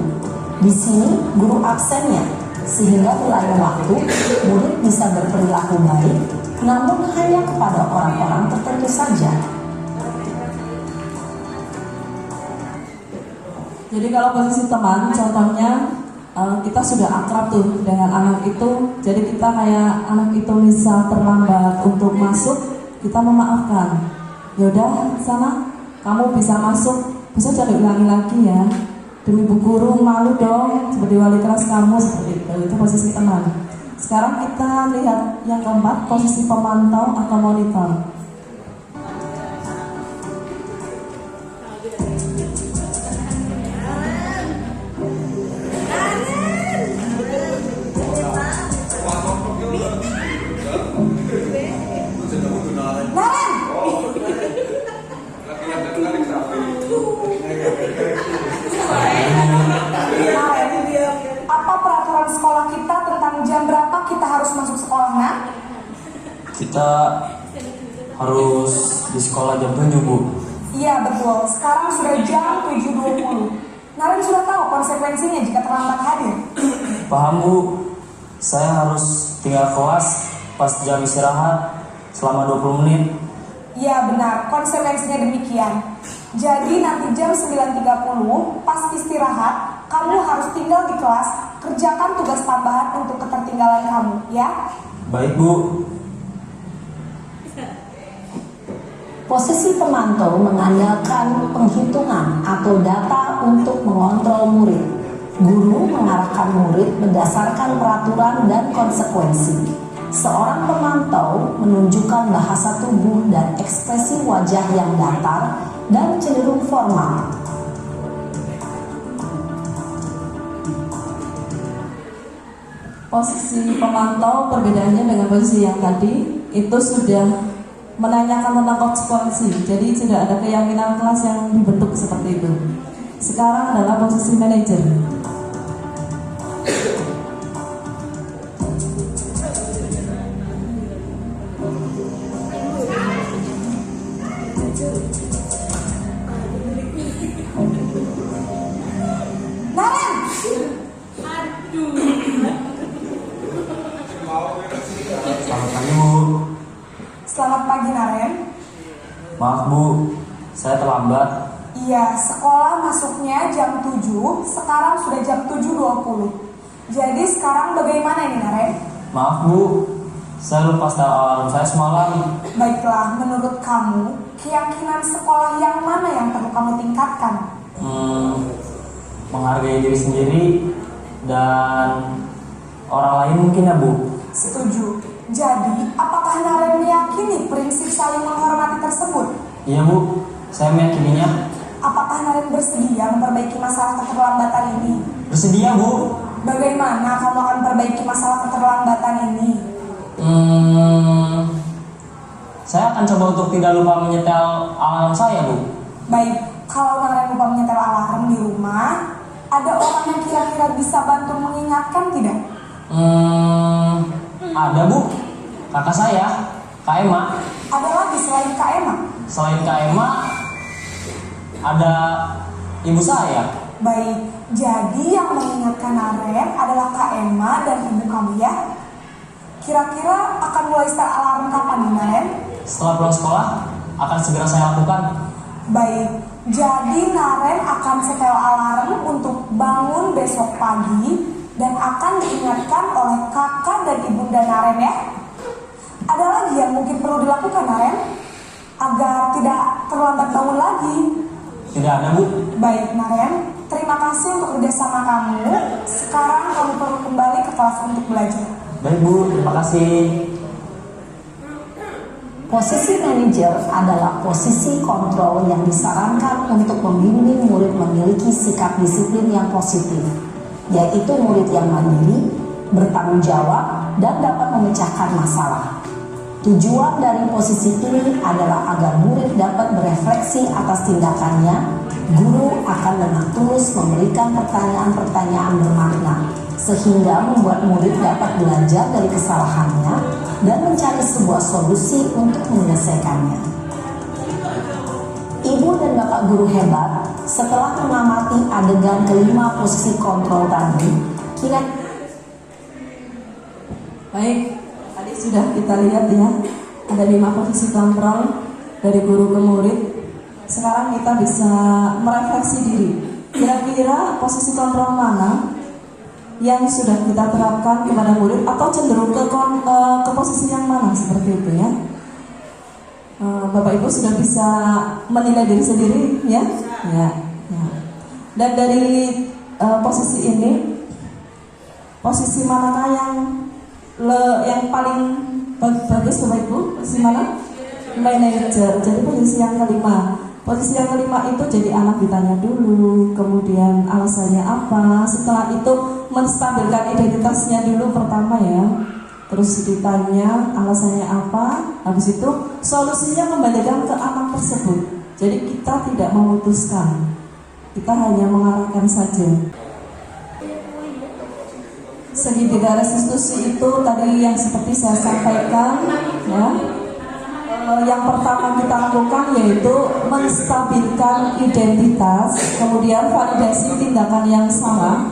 Di sini, guru absennya, sehingga di lain waktu, murid bisa berperilaku baik, namun hanya kepada orang-orang tertentu saja. Jadi kalau posisi teman, contohnya kita sudah akrab tuh dengan anak itu, jadi kita kayak anak itu misal terlambat untuk masuk, kita memaafkan. Yaudah, sana kamu bisa masuk, bisa jangan diulangi lagi ya. Demi Bu Guru, malu dong seperti wali kelas kamu, seperti itu posisi teman. Sekarang kita lihat yang keempat, posisi pemantau atau monitor. Apa peraturan sekolah kita tentang jam berapa kita harus masuk sekolah, nak? Kita harus di sekolah jam 7 Bu. Iya betul, sekarang sudah jam 7.20. Naren sudah tahu konsekuensinya jika terlambat hadir. Paham Bu, saya harus tinggal kelas pas jam istirahat selama 20 menit. Iya benar, konsekuensinya demikian. Jadi nanti jam 9.30 pas istirahat, kamu harus tinggal di kelas, kerjakan tugas tambahan untuk ketertinggalan kamu, ya? Baik Bu. Posisi pemantau mengandalkan penghitungan atau data untuk mengontrol murid. Guru mengarahkan murid berdasarkan peraturan dan konsekuensi. Seorang pemantau menunjukkan bahasa tubuh dan ekspresi wajah yang datar dan cenderung formal. Posisi pemantau perbedaannya dengan posisi yang tadi itu sudah menanyakan tentang konsekuensi. Jadi sudah ada keyakinan kelas yang dibentuk seperti itu. Sekarang adalah posisi manajer. Selamat pagi Bu. Selamat pagi Naren. Maaf Bu, saya terlambat. Iya, sekolah masuknya jam 7, sekarang sudah jam 7.20. Jadi sekarang bagaimana ini Naren? Maaf Bu, saya lupa setel alarm saya semalam. Baiklah, menurut kamu, keyakinan sekolah yang mana yang perlu kamu tingkatkan? Menghargai diri sendiri dan orang lain mungkin ya Bu. Setuju. Jadi, apakah Naren meyakini prinsip saling menghormati tersebut? Iya Bu, saya meyakininya. Apakah Naren bersedia memperbaiki masalah keterlambatan ini? Bersedia Bu. Bagaimana kamu akan perbaiki masalah keterlambatan ini? Saya akan coba untuk tidak lupa menyetel alarm saya Bu. Baik, kalau Naren lupa menyetel alarm di rumah, ada orang yang kira-kira bisa bantu mengingatkan tidak? Ada Bu, kakak saya, Kak Emma. Ada lagi selain Kak Emma? Selain Kak Emma, ada ibu saya. Baik, jadi yang mengingatkan Naren adalah Kak Emma dan ibu kamu ya? Kira-kira akan mulai start alarm kapan nih Naren? Setelah pulang sekolah, akan segera saya lakukan. Baik, jadi Naren akan setel alarm untuk bangun besok pagi dan akan diingatkan oleh kakak dan ibunda Naren ya. Ada lagi yang mungkin perlu dilakukan Naren agar tidak terlambat bangun lagi? Tidak ada, Bu. Baik, Naren. Terima kasih untuk kerjasama kamu. Sekarang kamu perlu kembali ke kelas untuk belajar. Baik, Bu. Terima kasih. Posisi manajer adalah posisi kontrol yang disarankan untuk membimbing murid memiliki sikap disiplin yang positif, yaitu murid yang mandiri, bertanggung jawab, dan dapat memecahkan masalah. Tujuan dari posisi ini adalah agar murid dapat berefleksi atas tindakannya. Guru akan dengan tulus memberikan pertanyaan-pertanyaan bermakna, sehingga membuat murid dapat belajar dari kesalahannya dan mencari sebuah solusi untuk menyelesaikannya. Ibu dan Bapak guru hebat, setelah mengamati adegan kelima posisi kontrol tadi, Baik, tadi sudah kita lihat ya, ada 5 posisi kontrol dari guru ke murid. Sekarang kita bisa merefleksi diri. Kira-kira posisi kontrol mana yang sudah kita terapkan kepada murid, atau cenderung ke posisi yang mana, seperti itu ya. Bapak Ibu sudah bisa menilai diri sendiri ya? Ya. Dan dari posisi ini, posisi manakah yang paling bagus Bapak Ibu? Posisi mana? Manajer. Jadi posisi yang kelima. Posisi yang kelima itu jadi anak ditanya dulu, kemudian alasannya apa, setelah itu menstabilkan identitasnya dulu pertama ya, terus ditanya alasannya apa, habis itu solusinya kembalikan ke anak tersebut. Jadi kita tidak memutuskan, kita hanya mengarahkan saja. Segitiga restitusi itu tadi yang seperti saya sampaikan ya. Yang pertama kita lakukan yaitu menstabilkan identitas, kemudian validasi tindakan yang salah,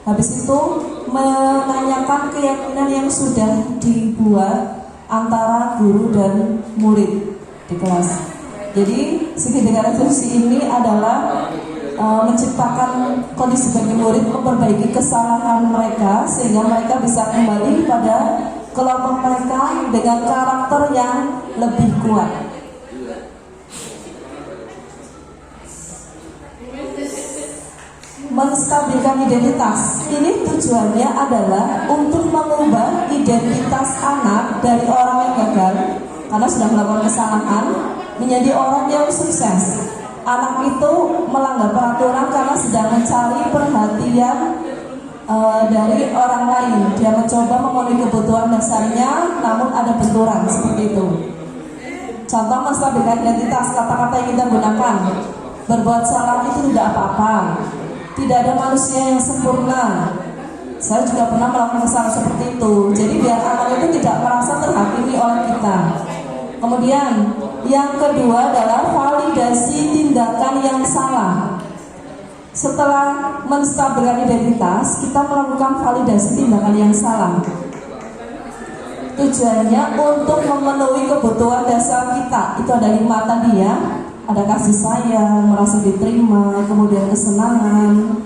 habis itu menanyakan keyakinan yang sudah dibuat antara guru dan murid di kelas. Jadi segitiga restitusi ini adalah menciptakan kondisi bagi murid, memperbaiki kesalahan mereka sehingga mereka bisa kembali pada kelompok mereka dengan karakter yang lebih kuat. Menstabilkan identitas ini tujuannya adalah untuk mengubah identitas anak dari orang yang gagal karena sudah melakukan kesalahan menjadi orang yang sukses. Anak itu melanggar peraturan karena sedang mencari perhatian dari orang lain. Dia mencoba memenuhi kebutuhan dasarnya, namun ada benturan seperti itu. Contoh menstabilkan identitas, kata-kata yang kita gunakan. Berbuat salah itu tidak apa-apa. Tidak ada manusia yang sempurna. Saya juga pernah melakukan kesalahan seperti itu. Jadi biar anak itu tidak merasa terhakimi oleh kita. Kemudian yang kedua adalah validasi tindakan yang salah. Setelah menstabilkan identitas, kita melakukan validasi tindakan yang salah. Tujuannya untuk memenuhi kebutuhan dasar kita. Itu ada 5 tadi ya. Ada kasih sayang, merasa diterima, kemudian kesenangan.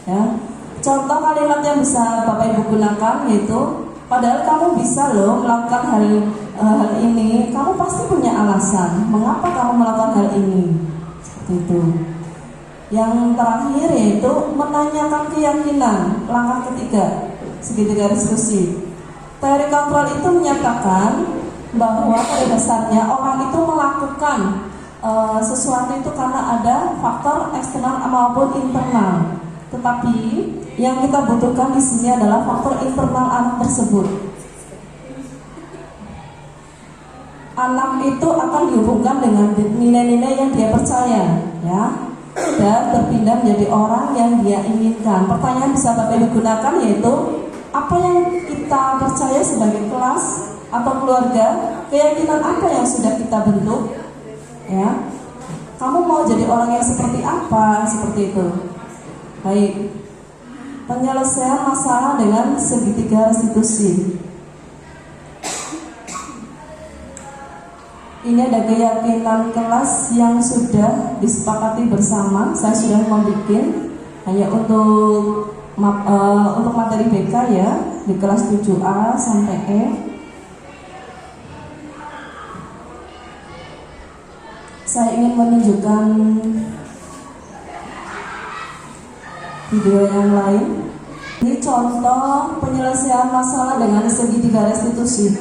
Ya. Contoh kalimat yang bisa Bapak Ibu gunakan yaitu, padahal kamu bisa loh melakukan hal ini. Kamu pasti punya alasan mengapa kamu melakukan hal ini. Seperti itu. Yang terakhir yaitu menanyakan keyakinan. Langkah ketiga, segitiga restitusi. Teori kontrol itu menyatakan bahwa pada dasarnya orang itu melakukan sesuatu itu karena ada faktor eksternal maupun internal. Tetapi yang kita butuhkan di sini adalah faktor internal anak tersebut. Anak itu akan dihubungkan dengan nilai-nilai yang dia percaya, ya, dan berpindah menjadi orang yang dia inginkan. Pertanyaan bisa Bapak Ibu gunakan yaitu, apa yang kita percaya sebagai kelas atau keluarga, keyakinan apa yang sudah kita bentuk, ya. Kamu mau jadi orang yang seperti apa, seperti itu. Baik, penyelesaian masalah dengan segitiga restitusi. Ini ada keyakinan kelas yang sudah disepakati bersama. Saya sudah membuat hanya untuk materi BK ya, di kelas 7A sampai E. Saya ingin menunjukkan video yang lain. Ini contoh penyelesaian masalah dengan segitiga restitusi.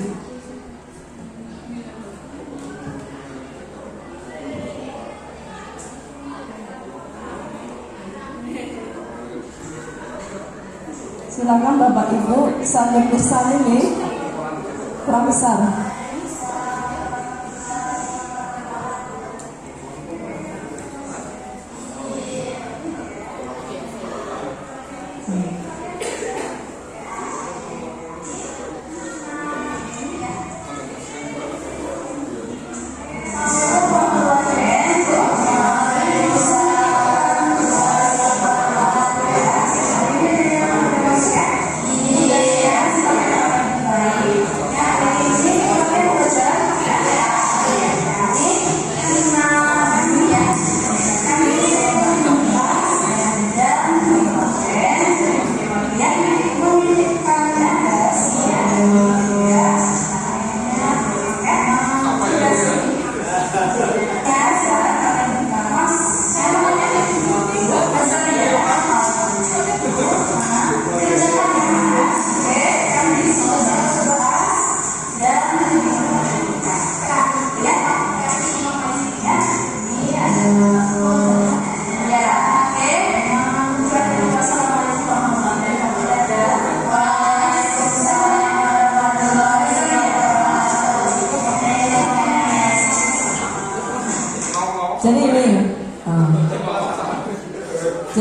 Silakan Bapak Ibu sambil besar ini kurang besar.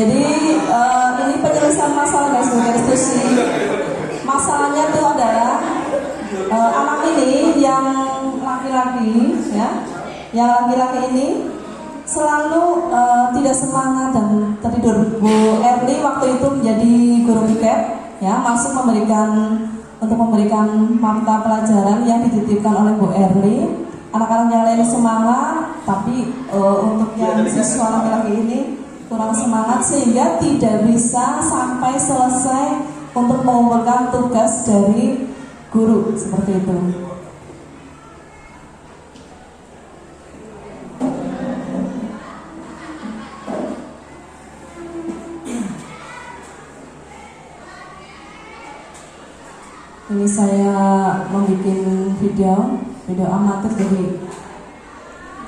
Ini penyelesaian masalah guys, restitusi. Masalahnya itu adalah anak ini yang laki-laki, ya, yang laki-laki ini selalu tidak semangat dan tertidur. Bu Erli waktu itu menjadi guru piket, ya, masuk memberikan mata pelajaran yang dititipkan oleh Bu Erli. Anak-anak yang lain semangat, tapi untuk yang siswa laki-laki ini kurang semangat sehingga tidak bisa sampai selesai untuk mengumpulkan tugas dari guru, seperti itu. Ini saya membuat video amatir jadi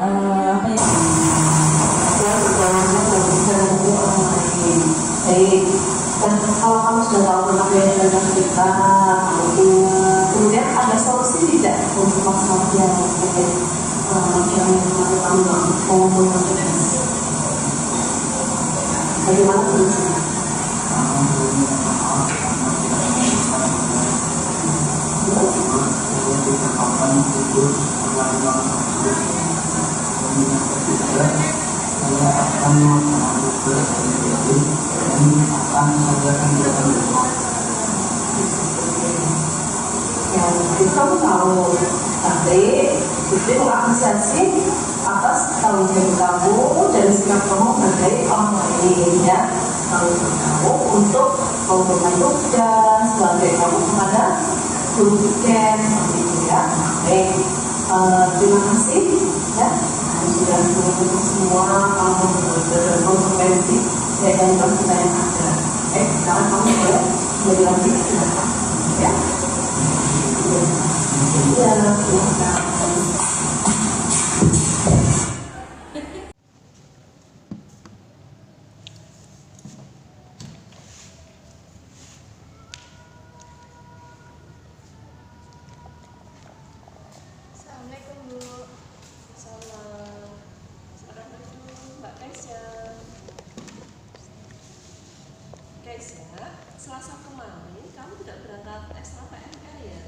apa ya? Baik, dan kalau kamu sudah tahu tentang biaya dan kita, kemudian ada solusi tidak untuk masalah yang kamu mau mengumpulkan? Bagaimana solusinya? Itu kamu tahu nanti Putri mengapresiasi atas tanggung jawab kamu dan sikap kamu sebagai orang lain, ya, tanggung jawab kamu untuk memberikan tugas sebagai kamu kepada guru piket, gitu ya. Baik, terima kasih, ya, sudah mengumpulkan semua kamu berkonsekuensi dan kita yang ada. Sekarang kamu boleh kembali lagi, ya. Assalamualaikum Bu. Salam. Selamat pagi Mbak Kaisya. Kaisya, Selasa kemarin kamu tidak berangkat ekstra PMR ya?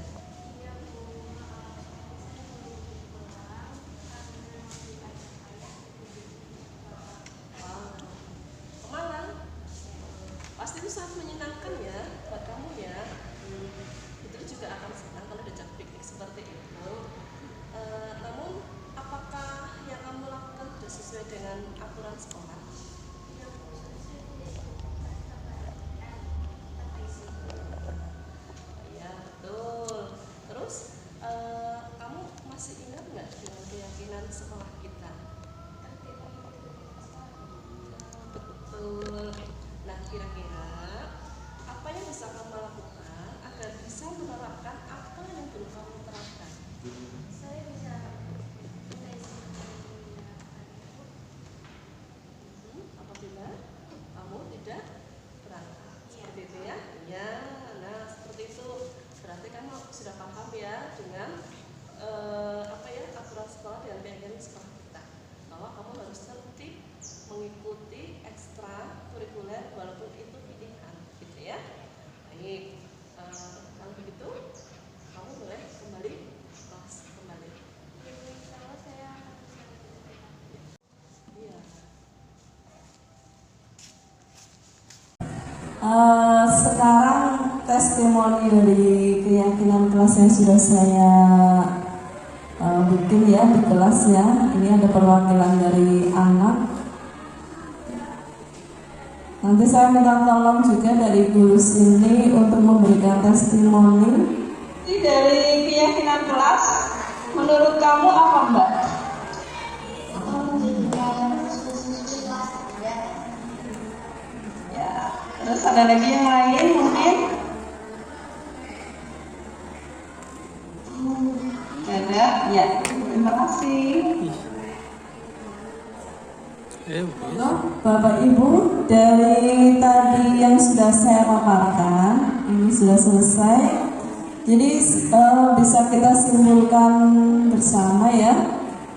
Pasti itu sangat menyenangkan ya buat kamu ya. Itu juga akan senang kalau diajak piknik seperti itu. Namun apakah yang kamu lakukan sudah sesuai dengan aturan sekolah? Iya betul. Terus kamu masih ingat nggak dengan keyakinan sekolah kita? Betul. Nah kira-kira Sekarang testimoni dari keyakinan kelas yang sudah saya bikin ya di kelas ya. Ini ada perwakilan dari anak. Nanti saya minta tolong juga dari guru sini untuk memberikan testimoni. Ini dari keyakinan kelas, menurut kamu apa Mbak? Ya, terus ada lagi yang lain mungkin? Ada? Ya, terima kasih. Bapak Ibu, dari tadi yang sudah saya paparkan, ini sudah selesai. Jadi bisa kita simpulkan bersama ya,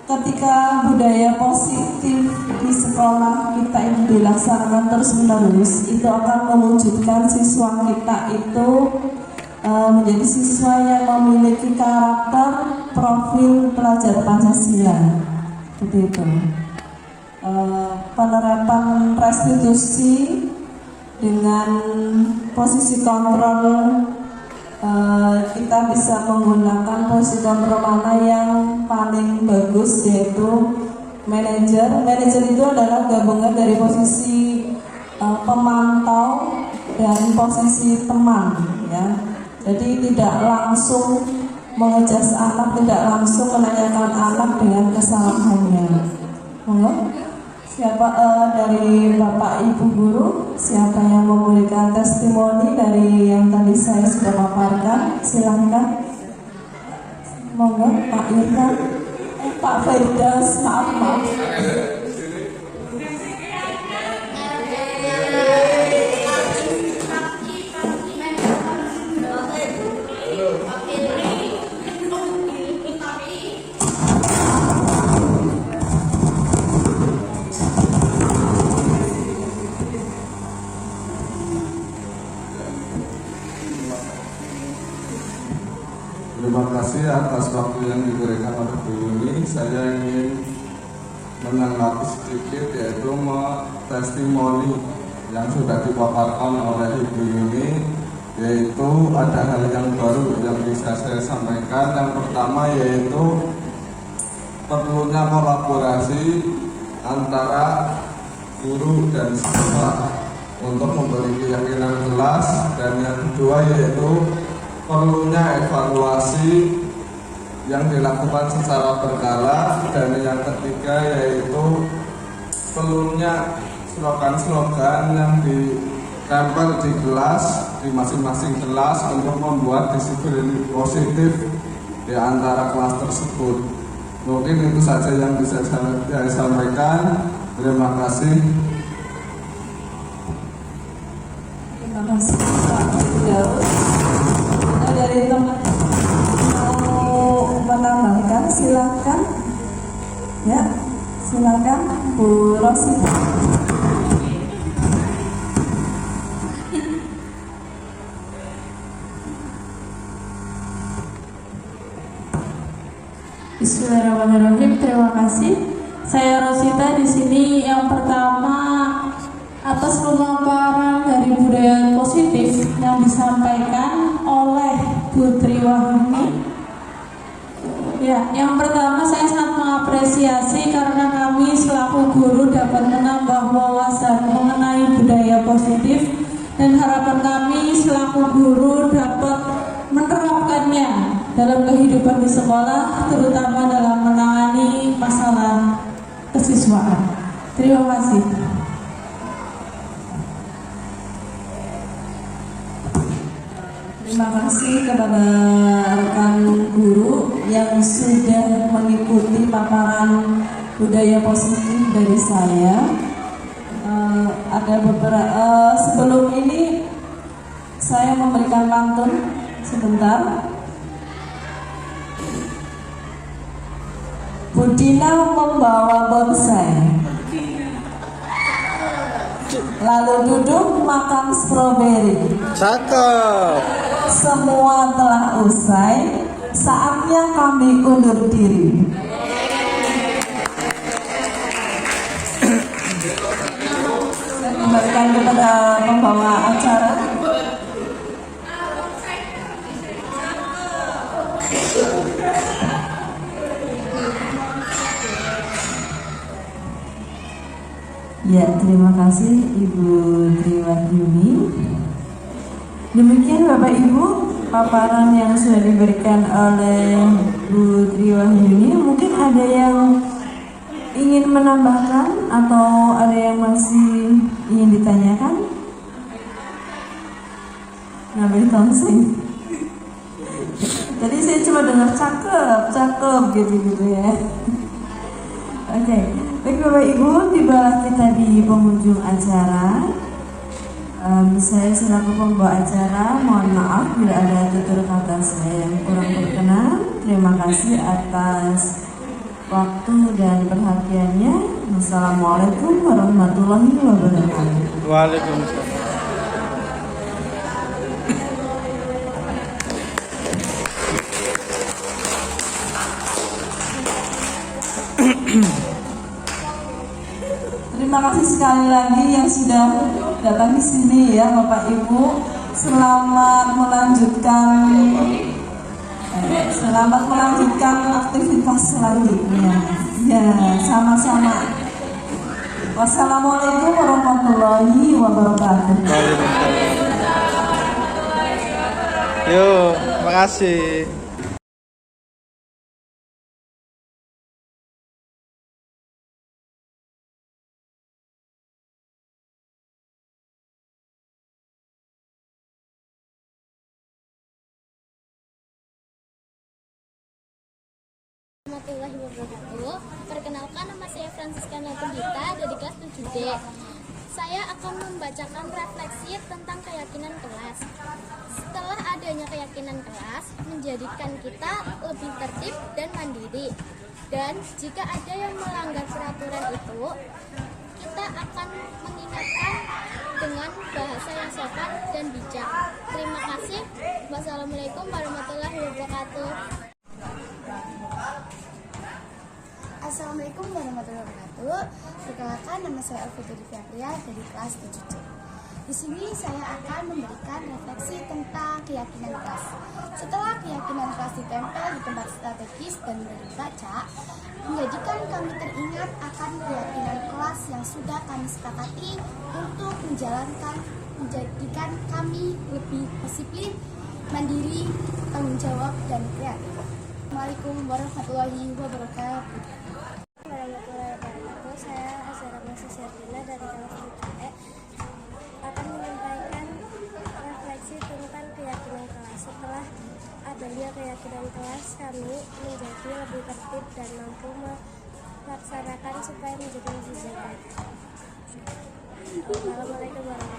ketika budaya positif di sekolah kita ini dilaksanakan terus-menerus, itu akan mewujudkan siswa kita itu menjadi siswa yang memiliki karakter profil pelajar Pancasila. Seperti itu. Penerapan restitusi dengan posisi kontrol, kita bisa menggunakan posisi kontrol mana yang paling bagus, yaitu manajer. Manajer itu adalah gabungan dari posisi pemantau dan posisi teman ya. Jadi tidak langsung mengejas anak, tidak langsung menanyakan anak dengan kesalahannya. Siapa dari Bapak Ibu Guru, siapa yang memberikan testimoni dari yang tadi saya sudah paparkan? Silahkan. Monggo Pak Irfan, Pak Firdaus, maaf. Terima kasih atas waktu yang diberikan oleh Bu Yuni. Saya ingin menanggapi sedikit, yaitu testimoni yang sudah dipaparkan oleh Ibu Yuni, yaitu ada hal yang baru yang bisa saya sampaikan. Yang pertama yaitu perlunya kolaborasi antara guru dan siswa untuk memberi keyakinan kelas, dan yang kedua yaitu perlunya evaluasi yang dilakukan secara berkala, dan yang ketiga yaitu perlunya slogan-slogan yang ditempel di kelas, di masing-masing kelas untuk membuat disiplin positif di antara kelas tersebut. Mungkin itu saja yang bisa saya sampaikan. Terima kasih. Terima kasih Pak Firdaus. Dari teman mau menambahkan, silakan ya, silakan Bu Rosi. Bismillahirrahmanirrahim. Terima kasih. Saya Rosita di sini. Yang pertama, atas pemaparan dari budaya positif yang disampaikan oleh Putri Wahmi. Ya, yang pertama saya sangat mengapresiasi karena kami selaku guru dapat menambah wawasan mengenai budaya positif, dan harapan kami selaku guru dapat menerapkannya dalam kehidupan di sekolah, terutama dalam menangani masalah kesiswaan. Terima kasih. Terima kasih kepada rekan guru yang sudah mengikuti paparan budaya positif dari saya. Ada beberapa sebelum ini saya memberikan pantun sebentar. Budina membawa bonsai, lalu duduk makan stroberi. Cakep. Semua telah usai, saatnya kami undur diri. kembalikan kepada pembawa acara. Ya, terima kasih Ibu Triwahyuni. Demikian Bapak Ibu paparan yang sudah diberikan oleh Bu Triwahyuni. Mungkin ada yang ingin menambahkan atau ada yang masih ingin ditanyakan? Ngambil tonsing. Jadi saya cuma dengar cakep gitu ya. Oke. Baik Bapak Ibu, tibalah kita di penghujung acara. Saya selaku pembawa acara mohon maaf bila ada tutur kata saya yang kurang berkenan. Terima kasih atas waktu dan perhatiannya. Wassalamualaikum warahmatullahi wabarakatuh. Waalaikumsalam. Terima kasih sekali lagi yang sudah datang di sini ya Bapak Ibu. Selamat melanjutkan aktivitas selanjutnya. Ya, sama-sama. Wassalamualaikum warahmatullahi wabarakatuh. Yuk, makasih. Warahmatullahi wabarakatuh. Perkenalkan, nama saya Francisca Natugita dari kelas 7D. Saya akan membacakan refleksi tentang keyakinan kelas. Setelah adanya keyakinan kelas menjadikan kita lebih tertib dan mandiri. Dan jika ada yang melanggar peraturan itu, kita akan mengingatkan dengan bahasa yang sopan dan bijak. Terima kasih. Wassalamualaikum warahmatullahi wabarakatuh. Assalamualaikum warahmatullahi wabarakatuh. Perkenalkan, nama saya Alfitri Fiatria dari kelas 7C. Di sini saya akan memberikan refleksi tentang keyakinan kelas. Setelah keyakinan kelas ditempel di tempat strategis dan mudah dibaca, menjadikan kami teringat akan keyakinan kelas yang sudah kami sepakati untuk menjadikan kami lebih disiplin, mandiri, tanggung jawab, dan kreatif. Assalamualaikum warahmatullahi wabarakatuh. Saya Azhara Masisyatina dari kelas 7E akan menyampaikan refleksi tentang keyakinan kelas. Setelah adanya keyakinan kelas, kami menjadi lebih tertib dan mampu melaksanakan supaya menjadi lebih baik. Assalamualaikum warahmatullahi wabarakatuh.